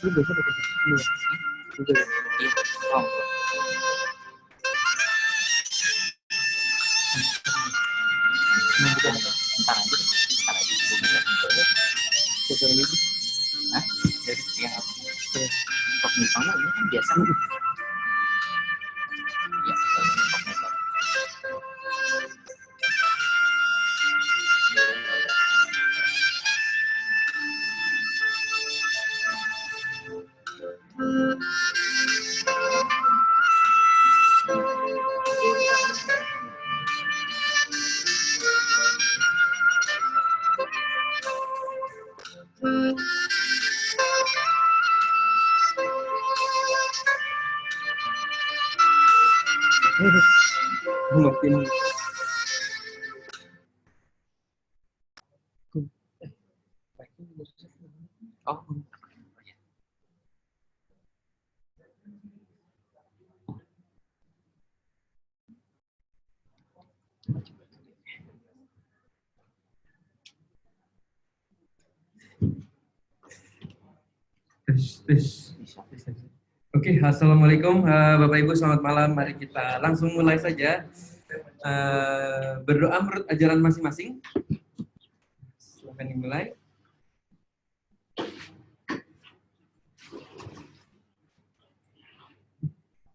Ini biasa pakai ini ya? Gitu ya? Iya. Oh. Nah, bukan. Ntar aja. Ntar aja. Coba ini. Hah? Dari yang apa? Oke. Kok misalnya ini kan biasa. Ya, Makin oh. Oke, assalamualaikum Bapak Ibu, selamat malam. Mari kita langsung mulai saja. Berdoa menurut ajaran masing-masing. Silakan dimulai.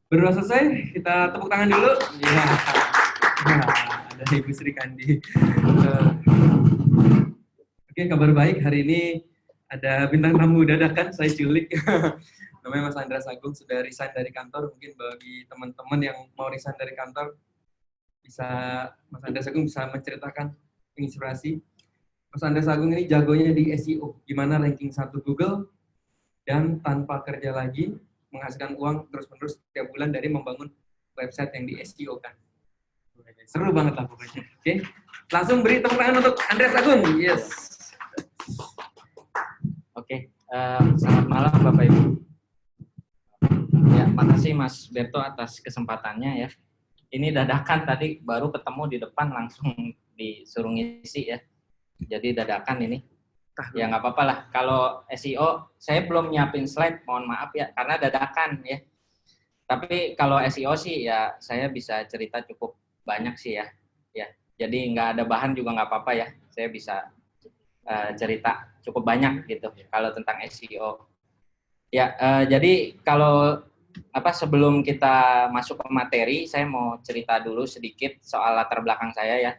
Berdoa selesai, kita tepuk tangan dulu. Ya, ada Ibu Sri Kandi. Oke, kabar baik hari ini ada bintang tamu dadakan, saya culik. Namanya Mas Andreas Agung, sudah resign dari kantor. Mungkin bagi teman-teman yang mau resign dari kantor, Mas Andreas Agung bisa menceritakan inspirasi. Mas Andreas Agung ini jagonya di SEO, gimana ranking 1 Google, dan tanpa kerja lagi, menghasilkan uang terus-menerus setiap bulan dari membangun website yang di SEO kan. Seru banget lah pokoknya. Oke, langsung beri tepuk tangan untuk Andreas Agung. Yes. Oke, selamat malam Bapak Ibu. Ya, makasih Mas Berto atas kesempatannya ya. Ini dadakan tadi baru ketemu di depan langsung disuruh ngisi ya. Jadi dadakan ini. Ya nggak apa-apa lah. Kalau SEO saya belum nyiapin slide, mohon maaf ya karena dadakan ya. Tapi kalau SEO sih ya saya bisa cerita cukup banyak sih ya. Ya, jadi nggak ada bahan juga nggak apa-apa ya. Saya bisa cerita cukup banyak gitu kalau tentang SEO. Ya, jadi kalau sebelum kita masuk ke materi, saya mau cerita dulu sedikit soal latar belakang saya ya.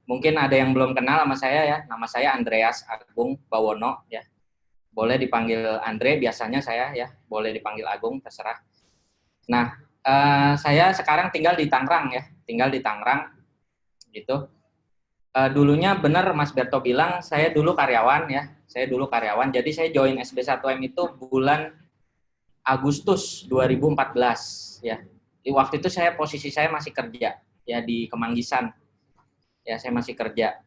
Mungkin ada yang belum kenal sama saya ya. Nama saya Andreas Agung Bawono ya. Boleh dipanggil Andre biasanya saya ya. Boleh dipanggil Agung terserah. Nah, saya sekarang tinggal di Tangerang ya. Tinggal di Tangerang gitu. Dulunya benar Mas Berto bilang saya dulu karyawan ya. Saya dulu karyawan. Jadi saya join SB1M itu bulan Agustus 2014 ya. Di waktu itu posisi saya masih kerja ya di Kemanggisan. Ya, saya masih kerja.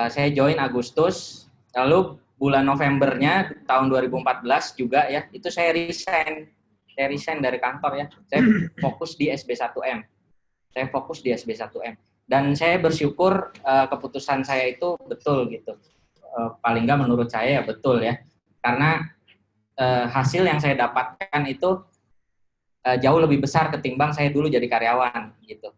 Saya join Agustus, lalu bulan Novembernya tahun 2014 juga ya, itu saya resign. Saya resign dari kantor ya. Saya fokus di SB1M. Saya fokus di SB1M. Dan saya bersyukur keputusan saya itu betul gitu. Paling nggak menurut saya ya betul ya. Karena hasil yang saya dapatkan itu jauh lebih besar ketimbang saya dulu jadi karyawan gitu.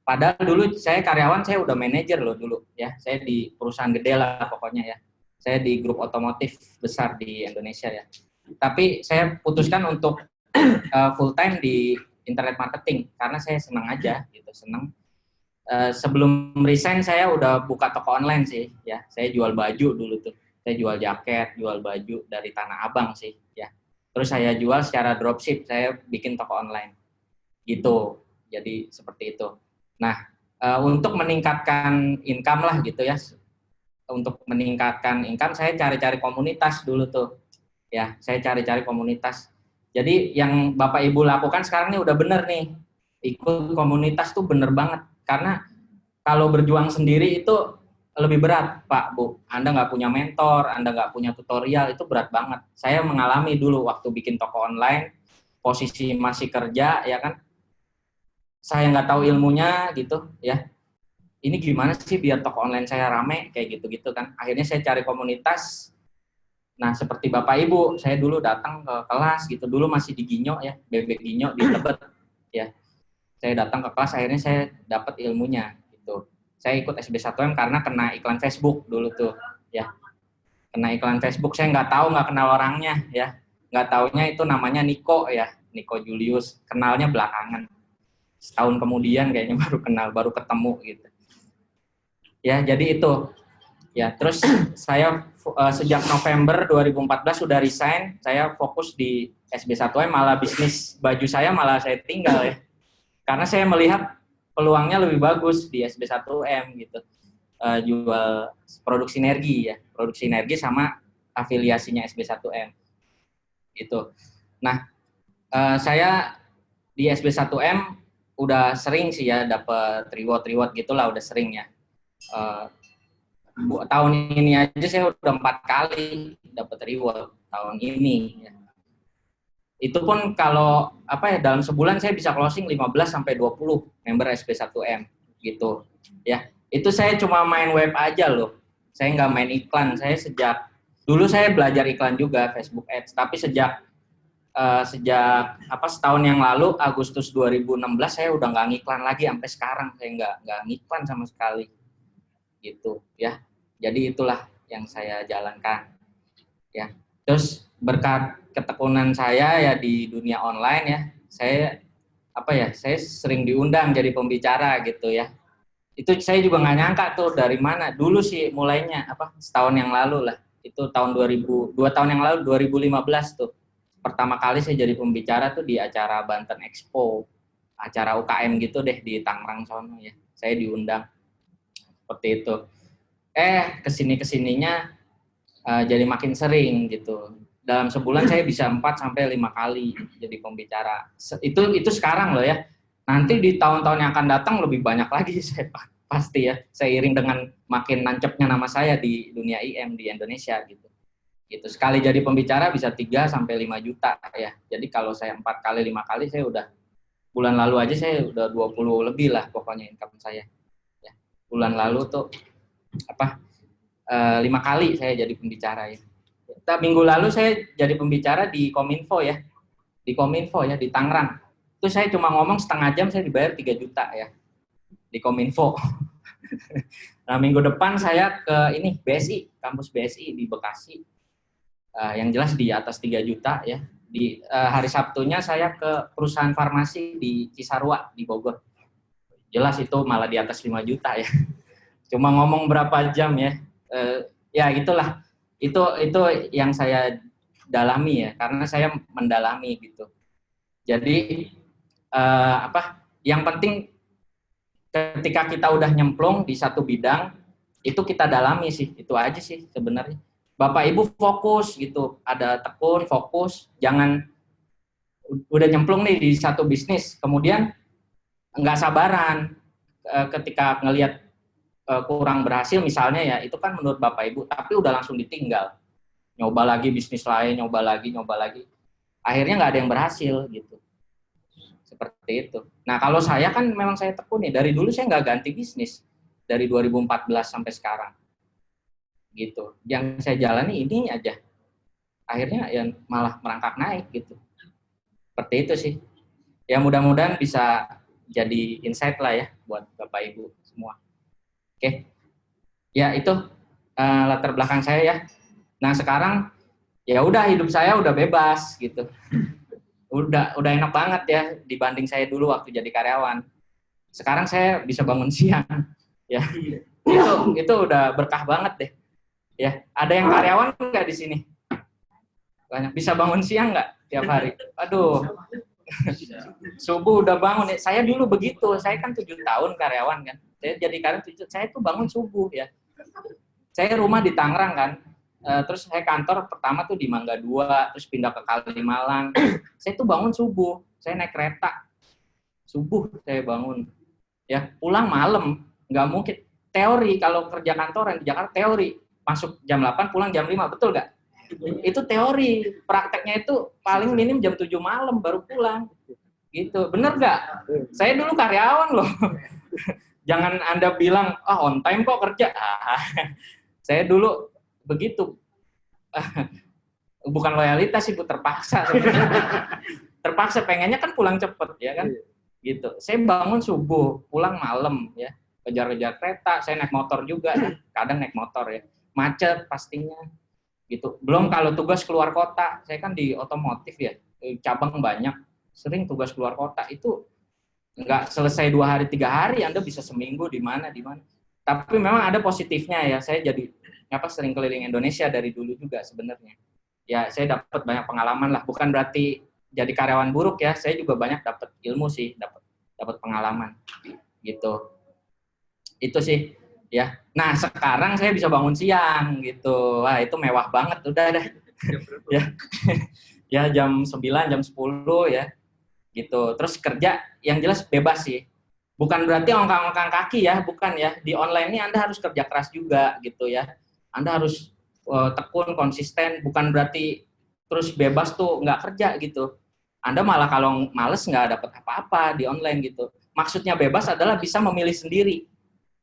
Padahal dulu saya karyawan, saya udah manajer loh dulu ya. Saya di perusahaan gede lah pokoknya ya. Saya di grup otomotif besar di Indonesia ya. Tapi saya putuskan untuk full time di internet marketing karena saya senang aja gitu, senang. Sebelum resign saya udah buka toko online sih ya. Saya jual baju dulu tuh. Saya jual jaket, jual baju dari Tanah Abang sih ya. Terus saya jual secara dropship, saya bikin toko online. Gitu. Jadi seperti itu. Nah, untuk meningkatkan income lah gitu ya. Untuk meningkatkan income saya cari-cari komunitas dulu tuh. Ya, saya cari-cari komunitas. Jadi yang Bapak Ibu lakukan sekarang ini udah bener nih. Ikut komunitas tuh bener banget. Karena kalau berjuang sendiri itu lebih berat, Pak, Bu. Anda nggak punya mentor, Anda nggak punya tutorial, itu berat banget. Saya mengalami dulu waktu bikin toko online, posisi masih kerja, ya kan. Saya nggak tahu ilmunya gitu, ya. Ini gimana sih biar toko online saya rame, kayak gitu-gitu kan. Akhirnya saya cari komunitas. Nah, seperti Bapak Ibu, saya dulu datang ke kelas gitu. Dulu masih di Ginyo ya, Bebek Ginyo di Tebet, ya. Saya datang ke kelas, akhirnya saya dapat ilmunya gitu. Saya ikut SB1M karena kena iklan Facebook dulu tuh, ya. Kena iklan Facebook, saya nggak tahu, nggak kenal orangnya, ya. Nggak taunya itu namanya Niko ya, Niko Julius. Kenalnya belakangan. Setahun kemudian kayaknya baru kenal, baru ketemu gitu. Ya, jadi itu. Ya, terus saya sejak November 2014 sudah resign, saya fokus di SB1M, malah bisnis baju saya malah saya tinggal ya. Karena saya melihat peluangnya lebih bagus di SB1M gitu. Jual produk sinergi ya, produk sinergi sama afiliasinya SB1M. Gitu. Nah, saya di SB1M udah sering sih ya dapat reward gitulah, udah sering ya. Tahun ini aja saya udah 4 kali dapat reward tahun ini ya. Itu pun kalau apa ya, dalam sebulan saya bisa closing 15 sampai 20 member SB1M gitu ya. Itu saya cuma main web aja loh. Saya nggak main iklan. Saya sejak dulu saya belajar iklan juga, Facebook Ads, tapi sejak setahun yang lalu, Agustus 2016 saya udah nggak ngiklan lagi. Sampai sekarang saya nggak ngiklan sama sekali gitu ya. Jadi itulah yang saya jalankan ya. Terus berkat ketekunan saya ya di dunia online ya, saya sering diundang jadi pembicara gitu ya. Itu saya juga nggak nyangka tuh dari mana. Dulu sih mulainya setahun yang lalu lah. Itu tahun 2 tahun yang lalu, 2015 tuh. Pertama kali saya jadi pembicara tuh di acara Banten Expo, acara UKM gitu deh di Tangerang sono ya. Saya diundang seperti itu. Kesininya jadi makin sering gitu. Dalam sebulan saya bisa 4 sampai 5 kali jadi pembicara. Itu sekarang loh ya. Nanti di tahun-tahun yang akan datang lebih banyak lagi saya pasti ya. Seiring dengan makin nancepnya nama saya di dunia IM di Indonesia gitu. Gitu. Sekali jadi pembicara bisa 3 sampai 5 juta ya. Jadi kalau saya 4 kali 5 kali, saya udah bulan lalu aja saya udah 20 lebih lah pokoknya income saya. Ya. Bulan lalu tuh 5 kali saya jadi pembicara ya. Minggu lalu saya jadi pembicara di Kominfo ya. Di Kominfo ya, di Tangerang. Itu saya cuma ngomong setengah jam saya dibayar 3 juta ya. Di Kominfo. Nah, minggu depan saya ke BSI, kampus BSI di Bekasi. Yang jelas di atas 3 juta ya. Di hari Sabtunya saya ke perusahaan farmasi di Cisarua di Bogor. Jelas itu malah di atas 5 juta ya. Cuma ngomong berapa jam ya. Ya gitulah. Itu yang saya dalami ya, karena saya mendalami gitu. Jadi yang penting ketika kita udah nyemplung di satu bidang, itu kita dalami sih, itu aja sih sebenarnya. Bapak Ibu fokus gitu, ada tekun, fokus, jangan udah nyemplung nih di satu bisnis, kemudian nggak sabaran ketika ngelihat kurang berhasil misalnya ya, itu kan menurut Bapak Ibu, tapi udah langsung ditinggal. Nyoba lagi bisnis lain, nyoba lagi. Akhirnya nggak ada yang berhasil gitu. Seperti itu. Nah, kalau saya kan memang saya tekuni. Dari dulu saya nggak ganti bisnis. Dari 2014 sampai sekarang. Gitu. Yang saya jalani ini aja. Akhirnya ya malah merangkak naik gitu. Seperti itu sih. Ya mudah-mudahan bisa jadi insight lah ya buat Bapak Ibu semua. Oke. Ya itu latar belakang saya ya. Nah, sekarang ya udah hidup saya udah bebas gitu. Udah enak banget ya dibanding saya dulu waktu jadi karyawan. Sekarang saya bisa bangun siang ya. Itu udah berkah banget deh. Ya, ada yang karyawan nggak di sini? Banyak bisa bangun siang nggak tiap hari? Aduh. Subuh udah bangun. Saya dulu begitu. Saya kan 7 tahun karyawan kan. Saya jadi karyawan, saya tuh bangun subuh ya. Saya rumah di Tangerang kan. Terus saya kantor pertama tuh di Mangga 2, terus pindah ke Kalimalang. Saya tuh bangun subuh, saya naik kereta. Subuh saya bangun. Ya, pulang malam, nggak mungkin. Teori kalau kerja kantoran di Jakarta teori, masuk jam 8, pulang jam 5, betul nggak? Itu teori, prakteknya itu paling minim jam 7 malam baru pulang. Gitu, bener nggak? Saya dulu karyawan loh. Jangan Anda bilang, on time kok kerja. Saya dulu begitu. Bukan loyalitas sih, Bu, terpaksa. Terpaksa, pengennya kan pulang cepet, ya kan? Gitu. Saya bangun subuh, pulang malam, ya. Kejar-kejar kereta, saya naik motor juga, ya. Kadang naik motor ya. Macet pastinya. Gitu. Belum kalau tugas keluar kota, saya kan di otomotif ya, cabang banyak, sering tugas keluar kota, itu nggak selesai 2 hari 3 hari, Anda bisa seminggu di mana. Tapi memang ada positifnya ya, saya jadi sering keliling Indonesia dari dulu juga sebenarnya. Ya, saya dapat banyak pengalaman lah, bukan berarti jadi karyawan buruk ya, saya juga banyak dapat ilmu sih, dapat pengalaman gitu. Itu sih ya. Nah, sekarang saya bisa bangun siang gitu. Wah, itu mewah banget udah deh. Ya. Ya jam 9, jam 10 ya. Gitu. Terus kerja yang jelas bebas sih. Bukan berarti ongkang-ongkang kaki ya, bukan ya. Di online ini Anda harus kerja keras juga gitu ya. Anda harus tekun, konsisten, bukan berarti terus bebas tuh nggak kerja gitu. Anda malah kalau males nggak dapat apa-apa di online gitu. Maksudnya bebas adalah bisa memilih sendiri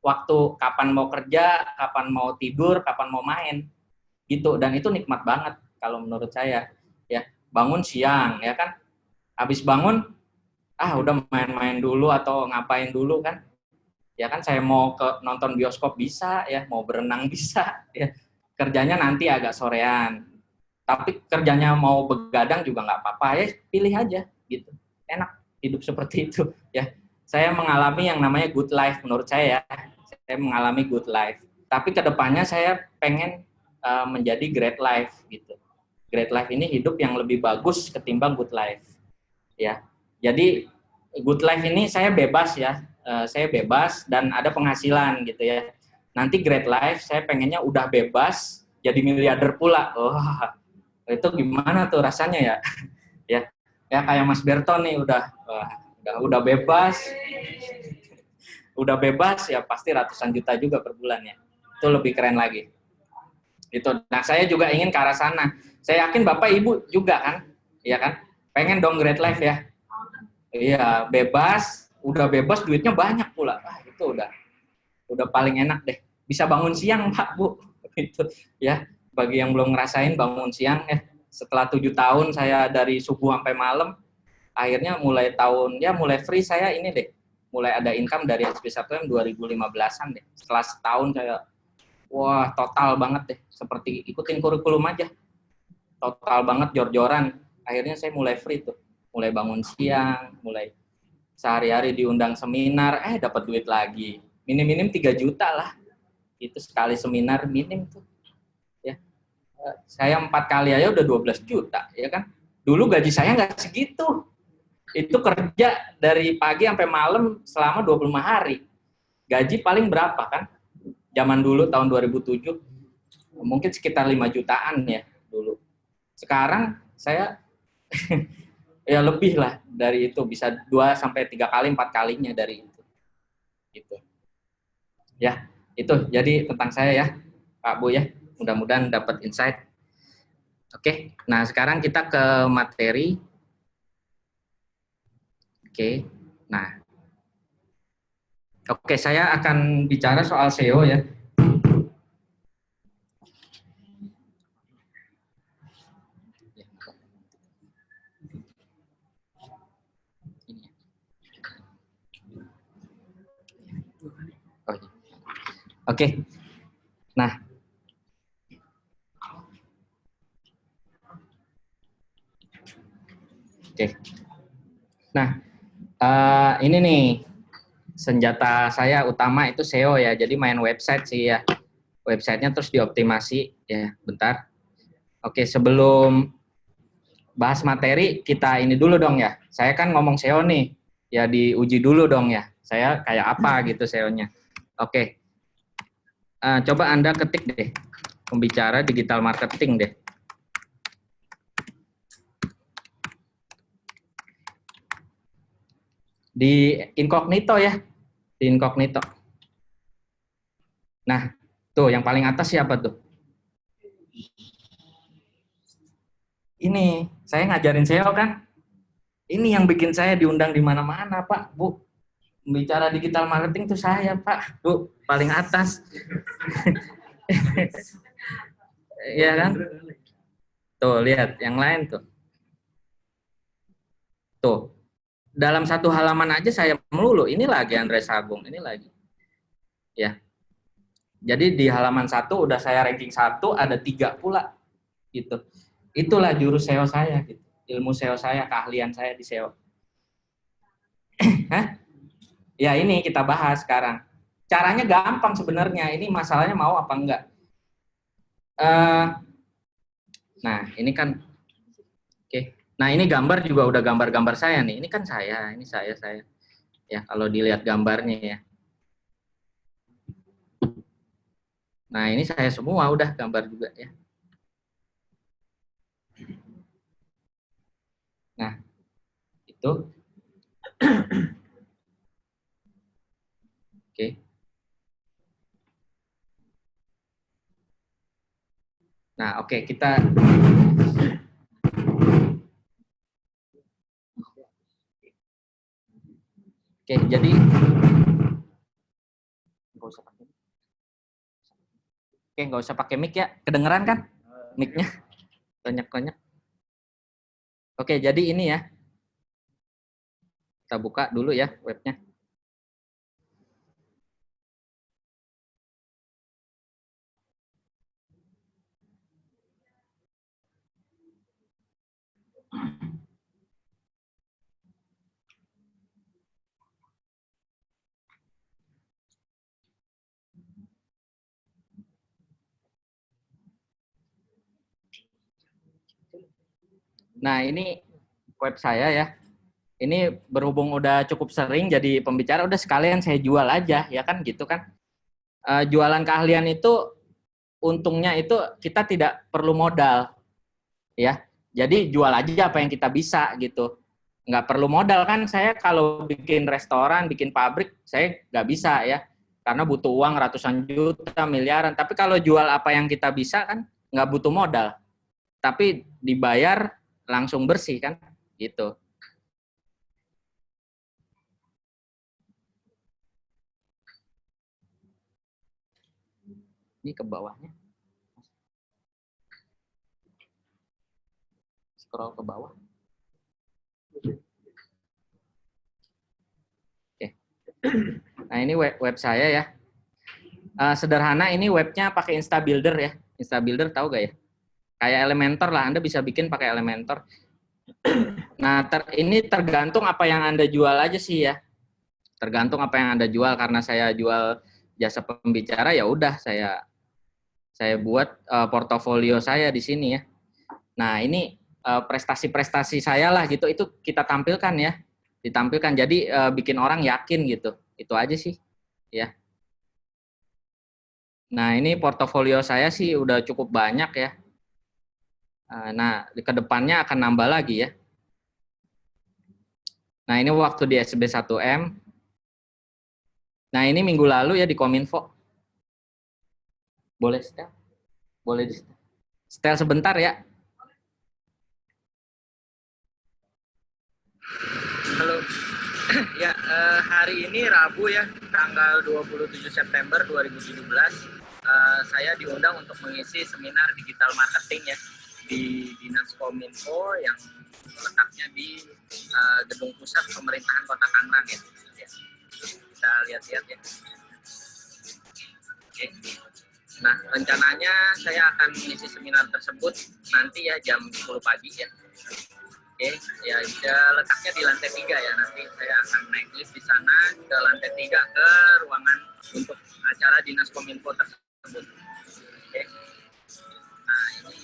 waktu kapan mau kerja, kapan mau tidur, kapan mau main gitu. Dan itu nikmat banget kalau menurut saya ya. Bangun siang ya kan, habis bangun udah main-main dulu atau ngapain dulu kan. Ya kan, saya mau ke nonton bioskop bisa ya, mau berenang bisa ya. Kerjanya nanti agak sorean. Tapi kerjanya mau begadang juga nggak apa-apa ya, pilih aja gitu. Enak hidup seperti itu ya. Saya mengalami yang namanya good life menurut saya ya. Saya mengalami good life. Tapi kedepannya saya pengen menjadi great life gitu. Great life ini hidup yang lebih bagus ketimbang good life ya. Jadi good life ini saya bebas ya. Saya bebas dan ada penghasilan gitu ya. Nanti great life saya pengennya udah bebas jadi miliarder pula. Itu gimana tuh rasanya ya? Ya kayak Mas Berton nih udah bebas. Udah bebas ya pasti ratusan juta juga per bulan ya. Itu lebih keren lagi. Itu. Nah, saya juga ingin ke arah sana. Saya yakin Bapak Ibu juga kan? Iya kan? Pengen dong great life ya. Iya, bebas, udah bebas duitnya banyak pula. Itu udah paling enak deh. Bisa bangun siang, Pak, Bu. Itu ya. Bagi yang belum ngerasain bangun siang ya. Setelah 7 tahun saya dari subuh sampai malam, akhirnya mulai free saya ini deh. Mulai ada income dari SP1M 2015-an deh. Setelah setahun saya total banget deh. Seperti ikutin kurikulum aja. Total banget jor-joran. Akhirnya saya mulai free tuh. Mulai bangun siang, mulai sehari-hari diundang seminar, dapat duit lagi. Minim-minim 3 juta lah. Itu sekali seminar minim tuh. Ya. Saya 4 kali aja udah 12 juta, ya kan? Dulu gaji saya nggak segitu. Itu kerja dari pagi sampai malam selama 25 hari. Gaji paling berapa kan? Zaman dulu tahun 2007 mungkin sekitar 5 jutaan ya dulu. Sekarang saya ya lebih lah dari itu, bisa 2 sampai 3 kali, 4 kalinya dari itu. Gitu. Ya, itu jadi tentang saya ya, Pak Bu ya. Mudah-mudahan dapat insight. Oke, nah sekarang kita ke materi. Oke. Nah, oke, saya akan bicara soal SEO ya. Oh, iya. Oke. Nah, oke. Nah, ini nih senjata saya utama itu SEO ya. Jadi main website sih ya. Websitenya terus dioptimasi ya. Bentar. Oke, sebelum bahas materi kita ini dulu dong ya. Saya kan ngomong SEO nih. Ya diuji dulu dong ya. Saya kayak apa gitu SEO-nya. Oke. Coba Anda ketik deh. Pembicara digital marketing deh. Di incognito ya. Di incognito. Nah, tuh yang paling atas siapa tuh? Ini, saya ngajarin SEO kan? Ini yang bikin saya diundang di mana-mana, Pak, Bu. Bicara digital marketing tuh saya, Pak, Bu, paling atas. Iya kan? Tuh, lihat yang lain tuh. Tuh, dalam satu halaman aja saya melulu. Ini lagi Andres Agung, ini lagi. Ya. Jadi di halaman 1 udah saya ranking 1, ada 3 pula gitu. Itulah jurus SEO saya gitu. Ilmu SEO saya, keahlian saya di SEO. Hah? Ya ini kita bahas sekarang. Caranya gampang sebenarnya. Ini masalahnya mau apa enggak. Nah ini kan, oke. Nah ini gambar juga udah gambar-gambar saya nih. Ini kan saya, ini saya. Ya kalau dilihat gambarnya ya. Nah ini saya semua udah gambar juga ya. Nah itu, oke. Nah oke kita. Oke, jadi nggak usah pakai mic ya, kedengeran kan mic-nya banyak. Oke, jadi ini ya, kita buka dulu ya webnya. Nah ini web saya ya. Ini berhubung udah cukup sering jadi pembicara, udah sekalian saya jual aja ya kan gitu kan. Jualan keahlian itu untungnya itu kita tidak perlu modal ya. Jadi jual aja apa yang kita bisa gitu. Nggak perlu modal kan, saya kalau bikin restoran, bikin pabrik, saya nggak bisa ya. Karena butuh uang ratusan juta, miliaran. Tapi kalau jual apa yang kita bisa kan nggak butuh modal. Tapi dibayar langsung bersih kan gitu. Ini ke bawahnya. Scroll ke bawah. Oke. Nah, ini web saya ya. Sederhana, ini webnya pakai Instabuilder ya. Instabuilder tahu gak ya? Kayak Elementor lah, Anda bisa bikin pakai Elementor. Nah, ini tergantung apa yang Anda jual aja sih ya. Tergantung apa yang Anda jual, karena saya jual jasa pembicara ya udah saya buat portofolio saya di sini ya. Nah, ini prestasi-prestasi saya lah gitu, itu kita tampilkan ya. Ditampilkan, jadi bikin orang yakin gitu. Itu aja sih ya. Nah, ini portofolio saya sih udah cukup banyak ya. Nah, ke depannya akan nambah lagi ya. Nah, ini waktu di SB 1M. Nah, ini minggu lalu ya di Kominfo. Boleh setel? Boleh di setel sebentar ya. Halo. Ya, hari ini Rabu ya, tanggal 27 September 2017, saya diundang untuk mengisi seminar digital marketing ya di Dinas Kominfo yang letaknya di Gedung Pusat Pemerintahan Kota Tangerang ya. Ya, kita lihat-lihat ya. Oke. Nah, rencananya saya akan mengisi seminar tersebut nanti ya jam 10 pagi ya. Oke, ya, letaknya di lantai 3 ya. Nanti saya akan naik lift di sana ke lantai 3 ke ruangan untuk acara Dinas Kominfo tersebut. Oke. Nah, ini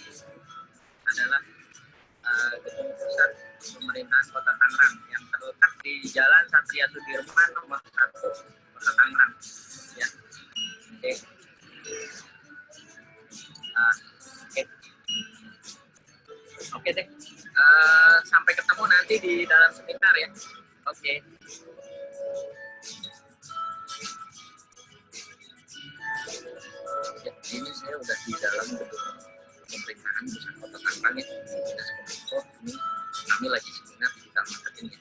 adalah Gedung Pusat Pemerintahan Kota Tangerang yang terletak di Jalan Satria Sudirman nomor 1 Kota Tangerang. Ya. Oke. Oke. Oke deh. Sampai ketemu nanti di dalam seminar ya. Oke. Ya, ini saya udah di dalam gedung pemerintahan pusat kota Tangerang ya. Dinas Kominfo. Ini kami lagi seminar digital marketing ya.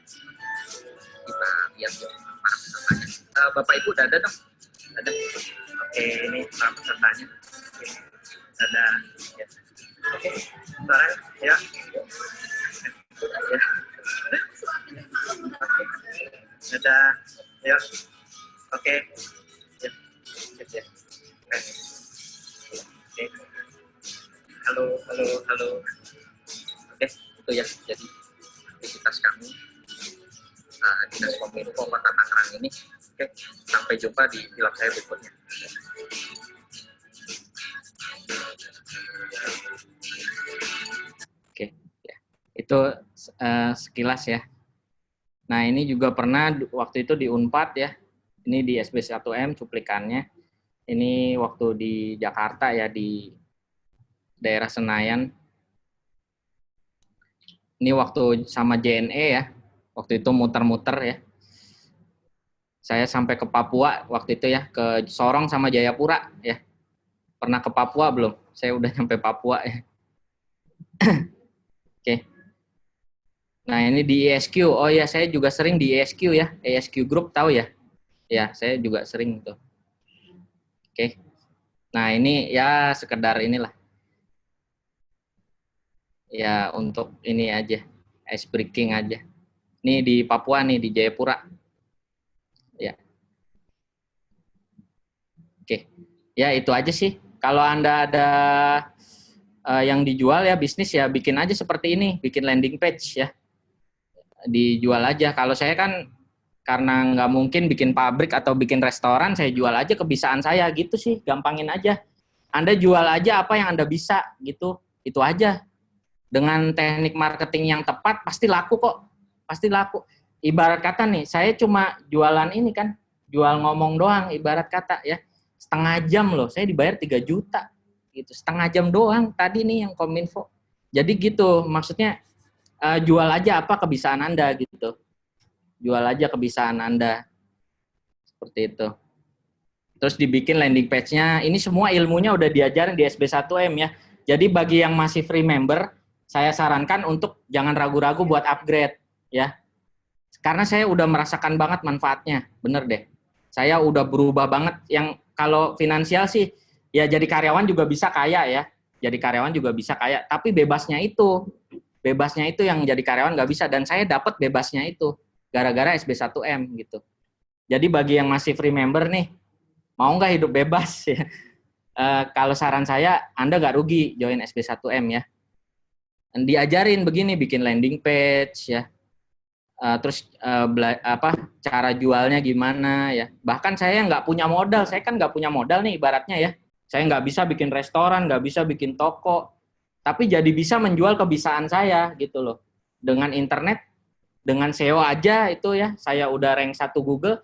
Kita lihat ya para pesertanya. Bapak Ibu udah ada dong? Ada. Oke, ini para pesertanya. Ada. Ya. Oke, suara ya. Ya. Ada. Ya. Oke. Ya. Ya. Oke. Halo, halo, halo. Oke, itu ya. Jadi aktivitas kami Dinas Kominfo Kota Tangerang ini. Oke, sampai jumpa di film saya berikutnya. Oke, ya. Itu sekilas ya. Nah, ini juga pernah waktu itu di Unpad ya. Ini di SB1M cuplikannya. Ini waktu di Jakarta ya, di daerah Senayan. Ini waktu sama JNE ya. Waktu itu muter-muter ya. Saya sampai ke Papua waktu itu ya, ke Sorong sama Jayapura ya. Pernah ke Papua belum? Saya udah nyampe Papua ya. Oke. Nah, ini di ESQ. Oh ya, saya juga sering di ESQ ya. ESQ Group tahu ya? Ya, saya juga sering tuh. Oke. Nah, ini ya sekedar inilah. Ya, untuk ini aja. Ice breaking aja. Ini di Papua nih, di Jayapura. Ya. Oke. Ya, itu aja sih. Kalau Anda ada yang dijual ya bisnis ya bikin aja seperti ini, bikin landing page ya. Dijual aja. Kalau saya kan karena nggak mungkin bikin pabrik atau bikin restoran, saya jual aja kebisaan saya gitu sih, gampangin aja. Anda jual aja apa yang Anda bisa gitu, itu aja. Dengan teknik marketing yang tepat pasti laku kok, pasti laku. Ibarat kata nih, saya cuma jualan ini kan, jual ngomong doang, ibarat kata ya, setengah jam loh, saya dibayar 3 juta gitu, setengah jam doang tadi nih yang Kominfo. Jadi gitu, maksudnya jual aja apa kebisaan Anda gitu, jual aja kebisaan Anda seperti itu. Terus dibikin landing page-nya. Ini semua ilmunya udah diajarin di SB1M ya. Jadi bagi yang masih free member, saya sarankan untuk jangan ragu-ragu buat upgrade ya. Karena saya udah merasakan banget manfaatnya, bener deh. Saya udah berubah banget. Yang kalau finansial sih, ya jadi karyawan juga bisa kaya ya. Jadi karyawan juga bisa kaya. Tapi bebasnya itu yang jadi karyawan nggak bisa. Dan saya dapat bebasnya itu gara-gara SB1M gitu. Jadi bagi yang masih free member nih, mau nggak hidup bebas ya? Kalau saran saya, Anda nggak rugi join SB1M ya. Diajarin begini, bikin landing page ya. Terus cara jualnya gimana ya. Bahkan saya nggak punya modal, saya kan nggak punya modal nih ibaratnya ya. Saya nggak bisa bikin restoran, nggak bisa bikin toko. Tapi jadi bisa menjual kebisaan saya gitu loh. Dengan internet, dengan SEO aja itu ya, saya udah rank 1 Google,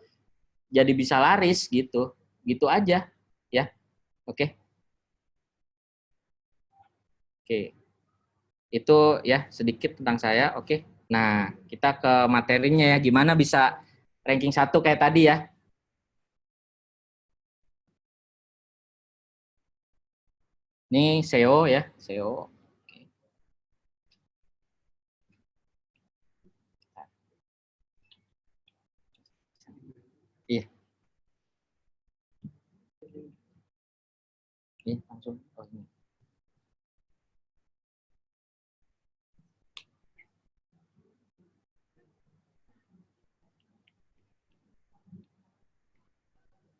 jadi bisa laris gitu. Gitu aja ya. Oke. Oke. Itu ya sedikit tentang saya. Oke. Nah, kita ke materinya ya. Gimana bisa ranking 1 kayak tadi ya. Ini SEO ya, SEO. Iya. Iya, langsung. Oh, ini.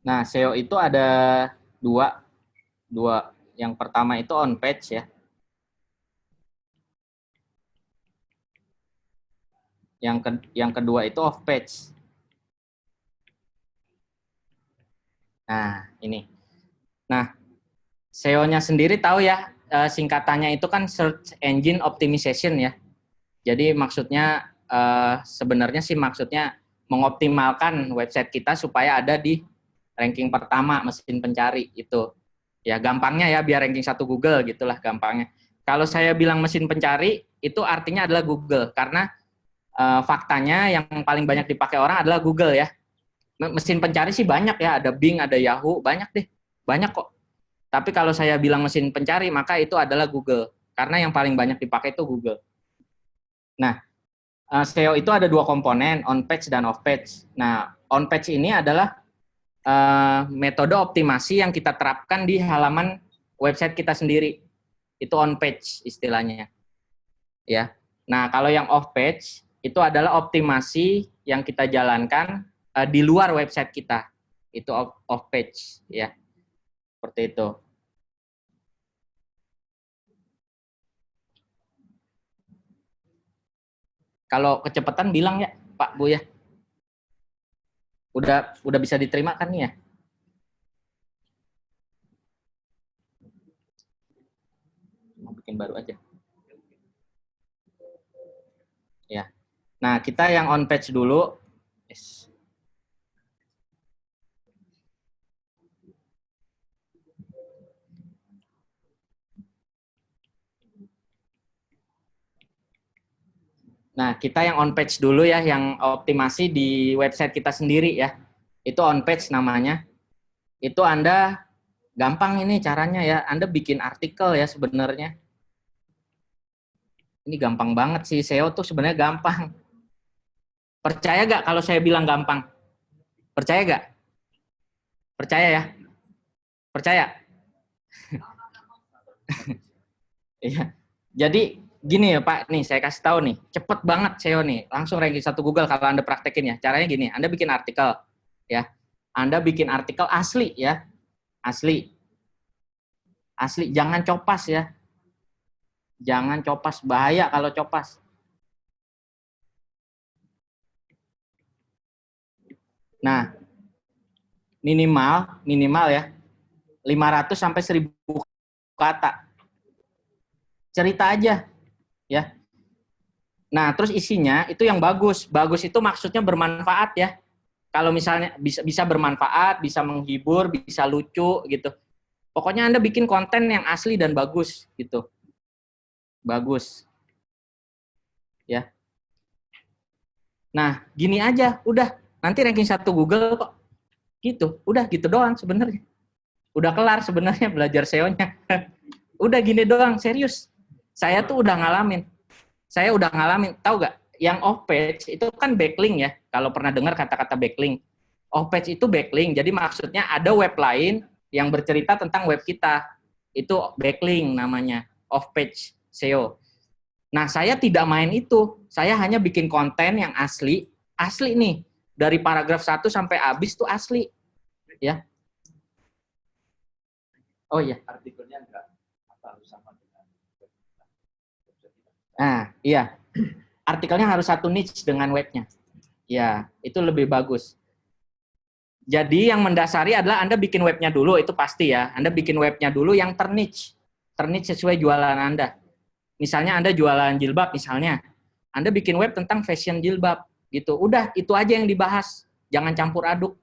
Nah, SEO itu ada dua. Yang pertama itu on page ya. Yang kedua itu off page. Nah, ini. Nah, SEO-nya sendiri tahu ya, singkatannya itu kan Search Engine Optimization ya. Jadi maksudnya sebenarnya sih maksudnya mengoptimalkan website kita supaya ada di ranking pertama mesin pencari itu. Ya gampangnya ya biar ranking 1 Google gitulah gampangnya. Kalau saya bilang mesin pencari itu artinya adalah Google karena faktanya yang paling banyak dipakai orang adalah Google ya. Mesin pencari sih banyak ya, ada Bing, ada Yahoo, banyak deh. Banyak kok. Tapi kalau saya bilang mesin pencari maka itu adalah Google karena yang paling banyak dipakai itu Google. Nah, SEO itu ada dua komponen, on page dan off page. Nah, on page ini adalah metode optimasi yang kita terapkan di halaman website kita sendiri. Itu on page istilahnya. Ya. Nah, kalau yang off page itu adalah optimasi yang kita jalankan di luar website kita. Itu off page ya. Seperti itu. Kalau kecepatan bilang ya, Pak Bu ya. Udah bisa diterima kan nih ya? Mau bikin baru aja. Ya. Nah, kita yang on page dulu. Yes. Nah, kita yang on page dulu ya, yang optimasi di website kita sendiri ya. Itu on page namanya. Itu Anda gampang ini caranya ya. Anda bikin artikel ya sebenarnya. Ini gampang banget sih, SEO tuh sebenarnya gampang. Percaya gak kalau saya bilang gampang? Percaya gak? Percaya ya? Percaya? Iya. Jadi gini ya Pak, nih saya kasih tahu nih, cepet banget SEO nih, langsung ranking 1 Google kalau Anda praktekin ya. Caranya gini, Anda bikin artikel ya. Anda bikin artikel asli ya. Asli. Asli, jangan copas ya. Jangan copas, bahaya kalau copas. Nah, minimal ya 500 sampai 1000 kata. Cerita aja ya. Nah, terus isinya itu yang bagus. Bagus itu maksudnya bermanfaat ya. Kalau misalnya bisa bermanfaat, bisa menghibur, bisa lucu gitu. Pokoknya Anda bikin konten yang asli dan bagus gitu. Bagus. Ya. Nah, gini aja, udah. Nanti ranking 1 Google kok. Gitu. Udah gitu doang sebenarnya. Udah kelar sebenarnya belajar SEO-nya. Udah gini doang, serius. Saya tuh udah ngalamin. Tahu gak? Yang off page itu kan backlink ya. Kalau pernah dengar kata-kata backlink. Off page itu backlink. Jadi maksudnya ada web lain yang bercerita tentang web kita. Itu backlink namanya. Off page SEO. Nah, saya tidak main itu. Saya hanya bikin konten yang asli. Asli nih. Dari paragraf 1 sampai habis tuh asli. Ya. Oh iya. Artikelnya enggak apa harus sama dengan. Nah, iya. Artikelnya harus satu niche dengan webnya. Ya, itu lebih bagus. Jadi yang mendasari adalah Anda bikin webnya dulu, itu pasti ya. Anda bikin webnya dulu yang terniche. Terniche sesuai jualan Anda. Misalnya Anda jualan jilbab misalnya. Anda bikin web tentang fashion jilbab. Gitu. Udah, itu aja yang dibahas. Jangan campur aduk.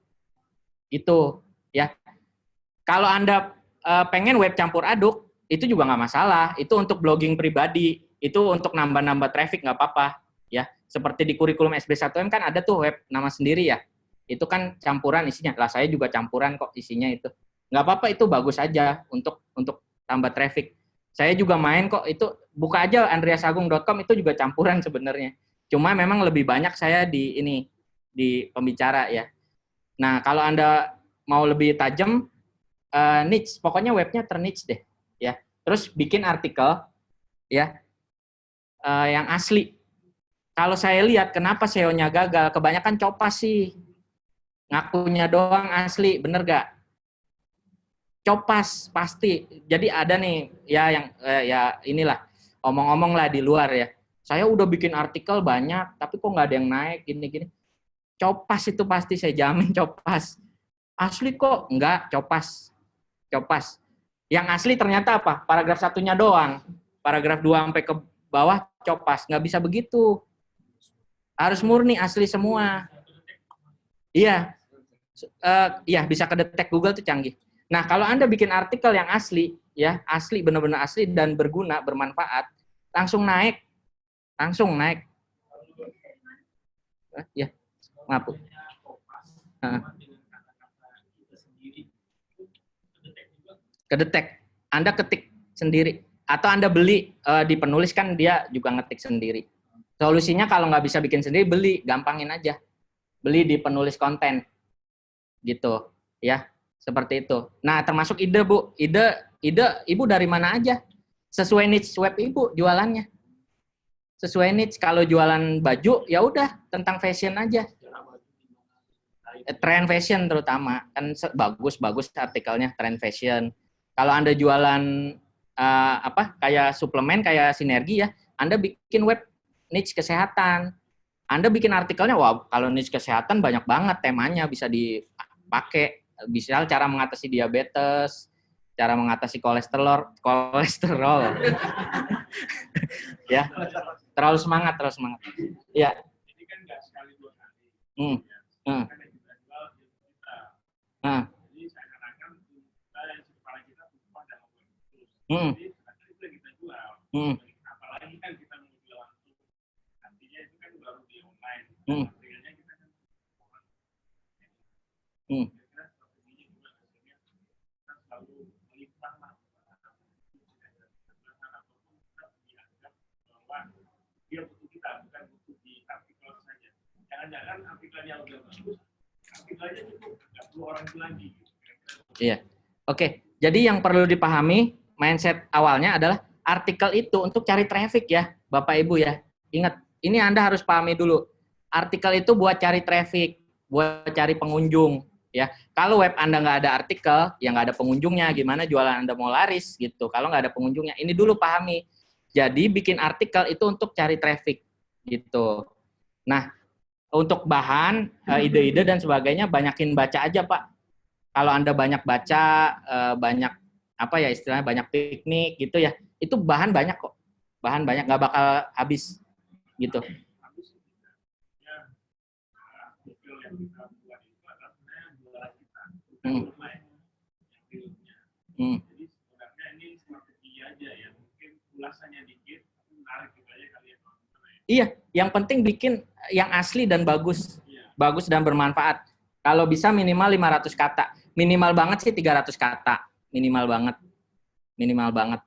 Gitu. Ya. Kalau Anda pengen web campur aduk, itu juga nggak masalah. Itu untuk blogging pribadi. Itu untuk nambah-nambah traffic nggak apa-apa. Ya. Seperti di kurikulum SB1M kan ada tuh web nama sendiri ya. Itu kan campuran isinya. Lah saya juga campuran kok isinya itu. Nggak apa-apa, itu bagus aja untuk tambah traffic. Saya juga main kok, itu buka aja andreasagung.com, itu juga campuran sebenarnya. Cuma memang lebih banyak saya di pembicara ya. Nah, kalau Anda mau lebih tajam, niche, pokoknya webnya terniche deh, ya. Terus bikin artikel, ya, yang asli. Kalau saya lihat kenapa SEO-nya gagal, kebanyakan copas sih, ngakunya doang asli, bener gak? Copas pasti. Jadi ada nih, ya yang ya inilah, omong-omong lah di luar ya. Saya udah bikin artikel banyak, tapi kok nggak ada yang naik gini-gini. Copas itu pasti saya jamin copas. Asli kok enggak copas. Copas. Yang asli ternyata apa? Paragraf satunya doang. Paragraf 2 sampai ke bawah copas. Nggak bisa begitu. Harus murni asli semua. Iya. Iya, bisa kedetek Google tuh canggih. Nah, kalau Anda bikin artikel yang asli, ya, asli benar-benar asli dan berguna, bermanfaat, langsung naik. Langsung naik. Ya, maaf. Kedetek. Anda ketik sendiri atau Anda beli di penulis kan dia juga ngetik sendiri. Solusinya kalau nggak bisa bikin sendiri, beli, gampangin aja. Beli di penulis konten. Gitu, ya. Seperti itu. Nah, termasuk ide, Bu. Ide Ibu dari mana aja? Sesuai niche web Ibu jualannya. Sesuai niche, kalau jualan baju ya udah tentang fashion aja. Trend fashion terutama kan bagus artikelnya trend fashion. Kalau Anda jualan kayak suplemen kayak Sinergi ya, Anda bikin web niche kesehatan. Anda bikin artikelnya, wah kalau niche kesehatan banyak banget temanya bisa dipakai. Bisa cara mengatasi diabetes, cara mengatasi kolesterol. Ya, terlalu semangat. Ya. Ini kan nggak sekali dua kali. Hmm. Nah. Jadi seakan-akan kita kepala kita berubah dalam waktu terus. Jadi itu yang kita jual. Apalagi kan kita mau jual langsung. Artinya itu kan baru di online. Artinya kita kan kira-kira strateginya juga hasilnya kita selalu melimpah lah. Ataupun kita dianggap bahwa dia butuh kita, bukan butuh di artikel saja. Jangan-jangan artikelnya udah bagus, artikelnya cukup, nggak perlu orang itu lagi. Iya. Oke, jadi yang perlu dipahami mindset awalnya adalah artikel itu untuk cari traffic ya, Bapak Ibu ya. Ingat, ini Anda harus pahami dulu. Artikel itu buat cari traffic, buat cari pengunjung ya. Kalau web Anda nggak ada artikel, ya nggak ada pengunjungnya, gimana jualan Anda mau laris gitu. Kalau nggak ada pengunjungnya, ini dulu pahami. Jadi bikin artikel itu untuk cari traffic gitu. Nah, untuk bahan, ide-ide dan sebagainya banyakin baca aja Pak. Kalau Anda banyak baca, banyak apa ya istilahnya banyak piknik gitu ya, itu bahan banyak kok. Bahan banyak, nggak bakal habis gitu. Jadi sebenarnya ini strategi aja ya, mungkin ulasannya dikit, menarik juga ya kalian. Iya, yang penting bikin yang asli dan bagus. Bagus dan bermanfaat. Kalau bisa minimal 500 kata. Minimal banget sih 300 kata. Minimal banget. Minimal banget.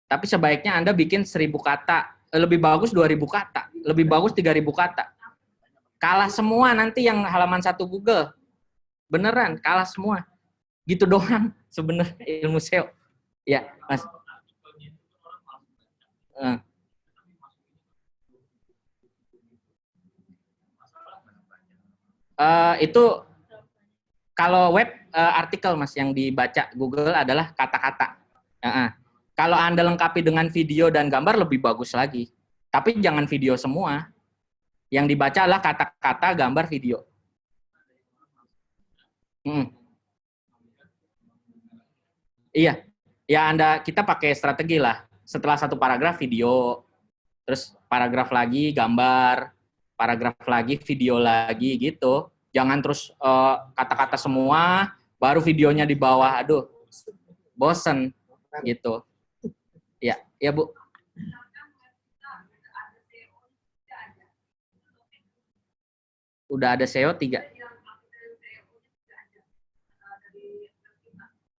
Tapi sebaiknya Anda bikin 1000 kata. Lebih bagus 2000 kata. Lebih bagus 3000 kata. Kalah semua nanti yang halaman 1 Google. Beneran, kalah semua. Gitu doang sebenarnya ilmu SEO. Ya, Mas. Itu kalau web artikel Mas yang dibaca Google adalah kata-kata. Kalau Anda lengkapi dengan video dan gambar lebih bagus lagi. Tapi jangan video semua. Yang dibaca adalah kata-kata, gambar, video. Iya. Ya kita pakai strategi lah. Setelah satu paragraf video, terus paragraf lagi gambar, paragraf lagi video lagi gitu. Jangan terus kata-kata semua, baru videonya di bawah. Aduh, bosen gitu. Ya, ya Bu. Udah ada SEO 3.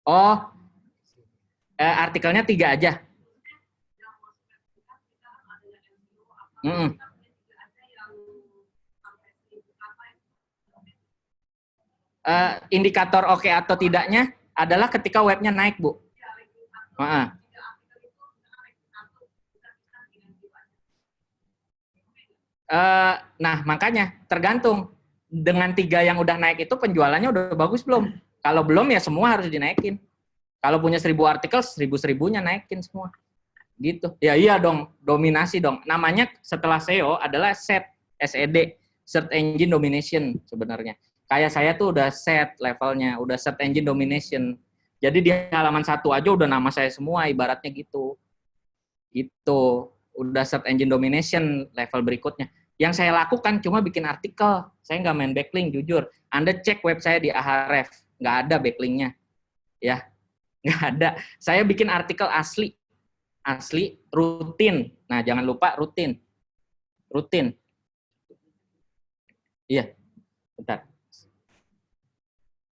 Oh, artikelnya 3 aja. Indikator oke atau tidaknya adalah ketika webnya naik, Bu. Nah, makanya tergantung. Dengan 3 yang udah naik itu penjualannya udah bagus belum? Kalau belum ya semua harus dinaikin. Kalau punya 1000 artikel, 1000-1000-nya naikin semua. Gitu. Ya iya dong, dominasi dong. Namanya setelah SEO adalah SED, Search Engine Domination sebenarnya. Kayak saya tuh udah set levelnya, udah Search Engine Domination. Jadi di halaman 1 aja udah nama saya semua, ibaratnya gitu. Gitu. Udah Search Engine Domination level berikutnya. Yang saya lakukan cuma bikin artikel. Saya nggak main backlink, jujur. Anda cek web saya di Ahref, nggak ada backlinknya. Ya, nggak ada. Saya bikin artikel asli, rutin. Nah, jangan lupa rutin. Iya, bentar.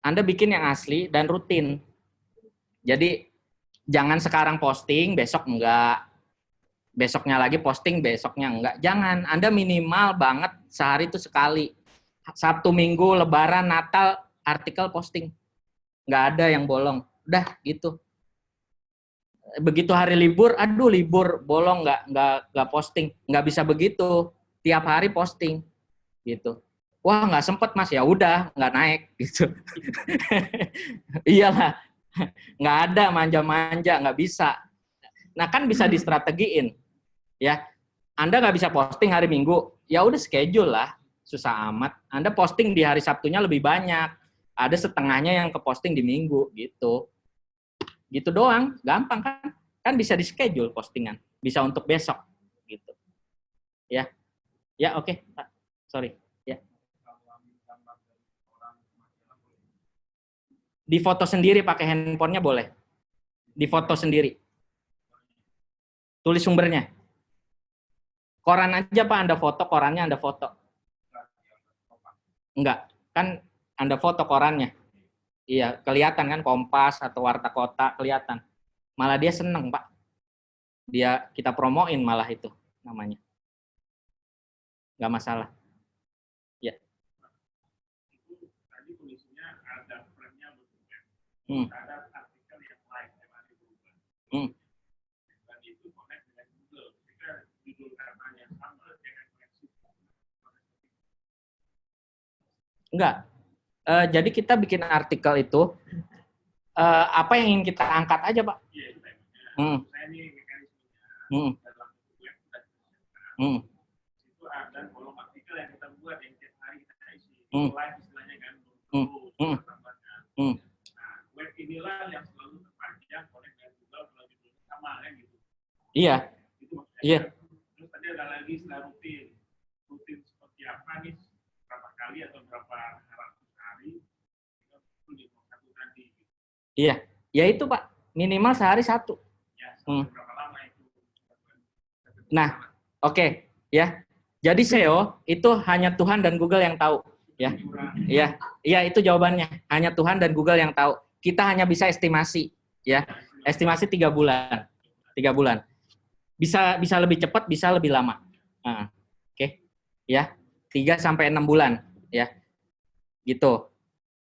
Anda bikin yang asli dan rutin. Jadi, jangan sekarang posting, besok enggak. Besoknya lagi posting, besoknya enggak. Jangan, Anda minimal banget sehari itu sekali. Sabtu, Minggu, Lebaran, Natal, artikel posting. Nggak ada yang bolong. Udah, gitu. Begitu hari libur, aduh libur, bolong, nggak posting. Nggak bisa begitu. Tiap hari posting. Gitu. Wah, nggak sempet, Mas. Ya udah, nggak naik. Gitu. Iyalah. Nggak ada manja-manja, nggak bisa. Nah, kan bisa distrategiin. Ya, Anda nggak bisa posting hari Minggu, ya udah schedule lah, susah amat. Anda posting di hari Sabtunya lebih banyak, ada setengahnya yang ke posting di Minggu, gitu. Gitu doang, gampang kan? Kan bisa di schedule postingan, bisa untuk besok, gitu. Ya, ya oke, Pak. Sorry. Ya. Di foto sendiri pakai handphonenya boleh. Di foto sendiri. Tulis sumbernya. Koran aja Pak, Anda foto, korannya Anda foto. Enggak, kan Anda foto korannya. Iya, kelihatan kan Kompas atau Warta Kota, kelihatan. Malah dia seneng Pak. Kita promoin malah itu namanya. Enggak masalah. Ya. Tadi kondisinya ada frame-nya berubah. Ada artikel yang lain yang ada berubah. Dan itu connect dengan Google. Jika judul katanya sama dengan koneksi. Enggak. Jadi kita bikin artikel itu apa yang ingin kita angkat aja Pak. Iya, itu temanya. Saya ini mekanismenya dalam web kita siapkan. Itu ada kolom artikel yang kita buat yang tiap hari kita isi. Live istilahnya kan. Nah, web inilah yang selalu terpanjang connect dengan Google kalau judulnya sama kan gitu. Iya. Itu maksudnya. Iya. Terus tadi ada lagi istilah rutin. Rutin seperti apa nih? Berapa kali atau berapa ratus hari? Itu di satu tadi. Iya. Ya itu Pak. Minimal sehari 1. Ya, berapa lama itu? Nah, oke. Ya. Jadi SEO itu hanya Tuhan dan Google yang tahu. Ya. Iya. Iya, itu jawabannya. Hanya Tuhan dan Google yang tahu. Kita hanya bisa estimasi. Ya. Estimasi 3 bulan. 3 bulan. Bisa lebih cepat, bisa lebih lama. Nah, oke. Ya. 3-6 bulan. Ya. Gitu.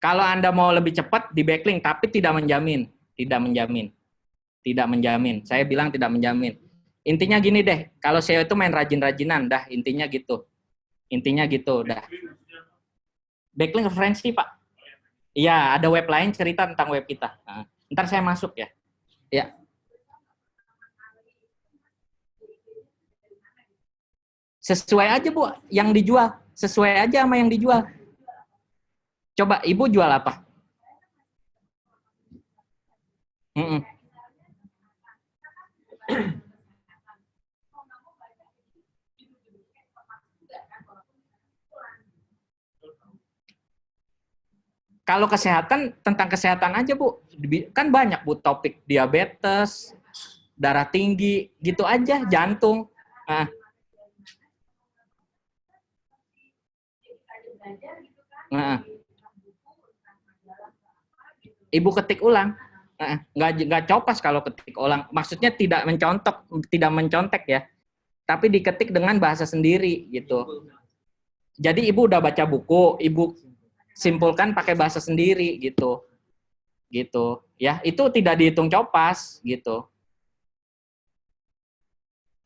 Kalau Anda mau lebih cepat di backlink, tapi tidak menjamin. Tidak menjamin. Saya bilang tidak menjamin. Intinya gini deh, kalau SEO itu main rajin-rajinan, dah intinya gitu. Dah. Backlink referensi, Pak. Iya, ada web lain cerita tentang web kita. Nah, ntar saya masuk ya. Ya. Sesuai aja, Bu, yang dijual. Sesuai aja sama yang dijual. Coba, Ibu jual apa? Kalau kesehatan, tentang kesehatan aja, Bu. Kan banyak, Bu, topik diabetes, darah tinggi, gitu aja, jantung. Nah. Ibu ketik ulang. Nggak copas kalau ketik ulang. Maksudnya tidak mencontek ya. Tapi diketik dengan bahasa sendiri, gitu. Jadi Ibu udah baca buku, simpulkan pakai bahasa sendiri gitu. Gitu. Ya, itu tidak dihitung copas gitu.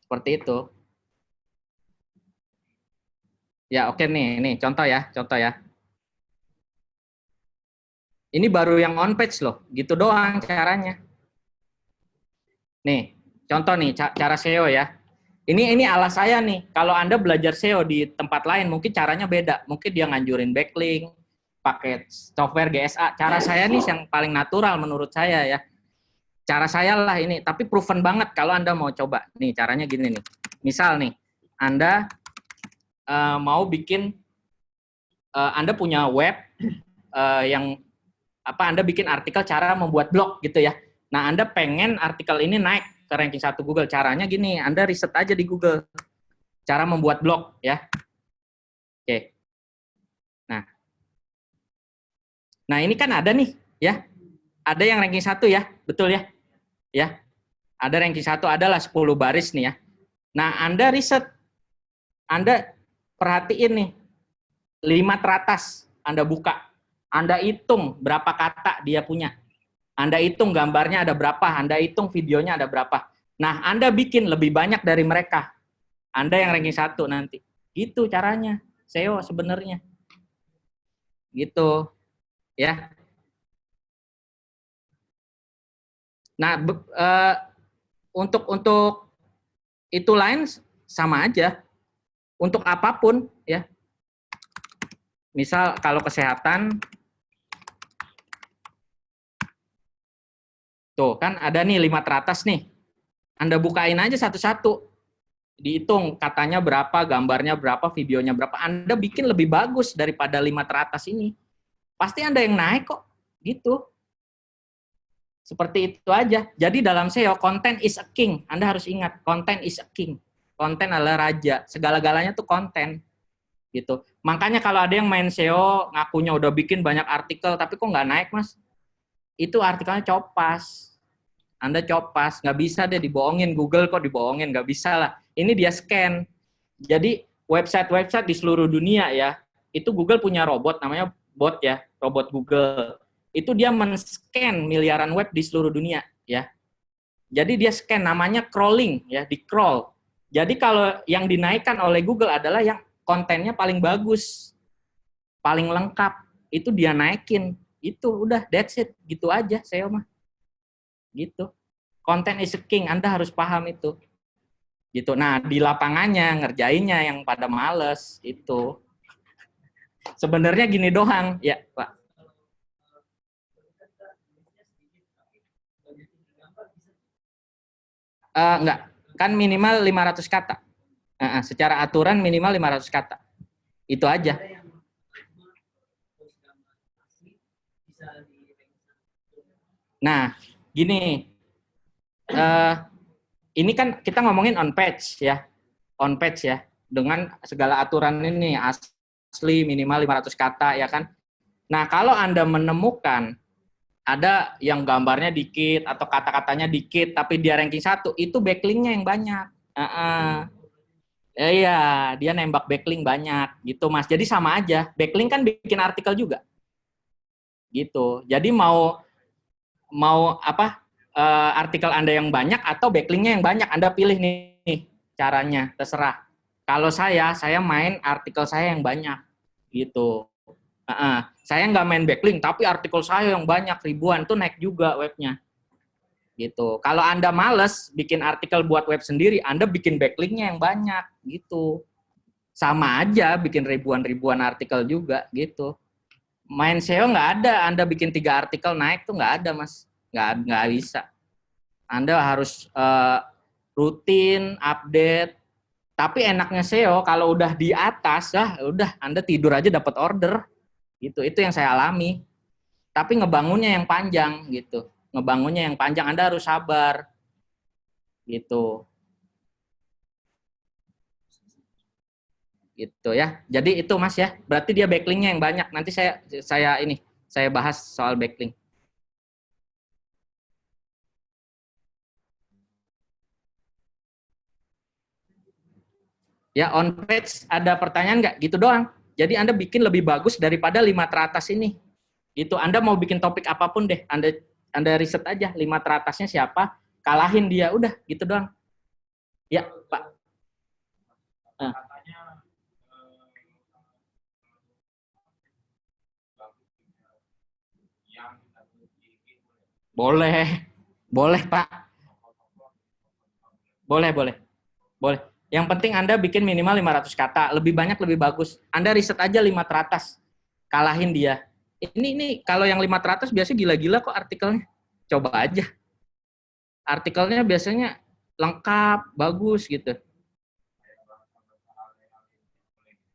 Seperti itu. Ya, oke nih contoh ya. Ini baru yang on page loh, gitu doang caranya. Nih, contoh nih cara SEO ya. Ini alas saya nih. Kalau Anda belajar SEO di tempat lain mungkin caranya beda. Mungkin dia nganjurin backlink, pakai software GSA. Cara saya nih yang paling natural menurut saya ya. Cara saya lah ini, tapi proven banget kalau Anda mau coba. Nih, caranya gini nih. Misal nih, Anda mau bikin Anda punya web yang Anda bikin artikel cara membuat blog gitu ya. Nah, Anda pengen artikel ini naik ke ranking 1 Google. Caranya gini, Anda riset aja di Google. Cara membuat blog ya. Oke. Nah, ini kan ada nih ya. Ada yang ranking 1 ya, betul ya? Ya. Ada ranking 1, adalah 10 baris nih ya. Nah, Anda riset. Anda perhatiin nih. 5 teratas Anda buka. Anda hitung berapa kata dia punya. Anda hitung gambarnya ada berapa, Anda hitung videonya ada berapa. Nah, Anda bikin lebih banyak dari mereka. Anda yang ranking 1 nanti. Gitu caranya. SEO sebenarnya. Gitu. Ya. Nah, untuk itu lain sama aja. Untuk apapun ya. Misal kalau kesehatan, tuh kan ada nih 5 teratas nih. Anda bukain aja satu-satu. Dihitung katanya berapa, gambarnya berapa, videonya berapa. Anda bikin lebih bagus daripada 5 teratas ini. Pasti Anda yang naik kok. Gitu. Seperti itu aja. Jadi dalam SEO, content is a king. Anda harus ingat, content is a king. Konten adalah raja. Segala-galanya tuh konten. Gitu. Makanya kalau ada yang main SEO, ngakunya udah bikin banyak artikel, tapi kok nggak naik, Mas? Itu artikelnya copas. Anda copas, nggak bisa deh dibohongin. Google kok dibohongin, nggak bisa lah. Ini dia scan. Jadi website-website di seluruh dunia ya, itu Google punya robot, namanya bot ya, robot Google. Itu dia men-scan miliaran web di seluruh dunia ya. Jadi dia scan, namanya crawling ya, di crawl. Jadi kalau yang dinaikkan oleh Google adalah yang kontennya paling bagus, paling lengkap, itu dia naikin. Itu udah, that's it, gitu aja SEO mah. Gitu. Content is a king, Anda harus paham itu. Gitu. Nah, di lapangannya ngerjainnya yang pada males itu. Sebenarnya gini doang, ya, Pak. Enggak, kan minimal 500 kata. Secara aturan minimal 500 kata. Itu aja. Nah, gini. Ini kan kita ngomongin on page ya. On page ya. Dengan segala aturan ini, asli minimal 500 kata ya kan. Nah, kalau Anda menemukan ada yang gambarnya dikit atau kata-katanya dikit tapi dia ranking 1, itu backlinknya yang banyak. Iya, dia nembak backlink banyak gitu, Mas. Jadi sama aja. Backlink kan bikin artikel juga. Gitu. Jadi mau apa? Artikel Anda yang banyak atau backlinknya yang banyak, Anda pilih nih caranya, terserah. Kalau saya main artikel saya yang banyak gitu. Saya nggak main backlink, tapi artikel saya yang banyak ribuan tuh naik juga webnya. Gitu. Kalau Anda males bikin artikel buat web sendiri, Anda bikin backlinknya yang banyak gitu. Sama aja bikin ribuan artikel juga gitu. Main SEO nggak ada, Anda bikin 3 artikel naik tuh nggak ada, Mas. Nggak bisa. Anda harus rutin update. Tapi enaknya SEO kalau udah di atas, udah Anda tidur aja dapat order. Gitu. Itu yang saya alami. Tapi ngebangunnya yang panjang gitu. Ngebangunnya yang panjang, Anda harus sabar. Gitu. Gitu ya. Jadi itu Mas ya. Berarti dia backlinknya yang banyak. Nanti saya bahas soal backlink. Ya, on page ada pertanyaan nggak? Gitu doang. Jadi Anda bikin lebih bagus daripada 5 teratas ini. Gitu. Anda mau bikin topik apapun deh, Anda riset aja 5 teratasnya siapa, kalahin dia, udah gitu doang. Ya, Pak. Boleh. Boleh, Pak. Boleh. Yang penting Anda bikin minimal 500 kata, lebih banyak lebih bagus. Anda riset aja 5 teratas, kalahin dia. Ini kalau yang 5 teratas biasanya gila-gila kok artikelnya. Coba aja. Artikelnya biasanya lengkap, bagus gitu.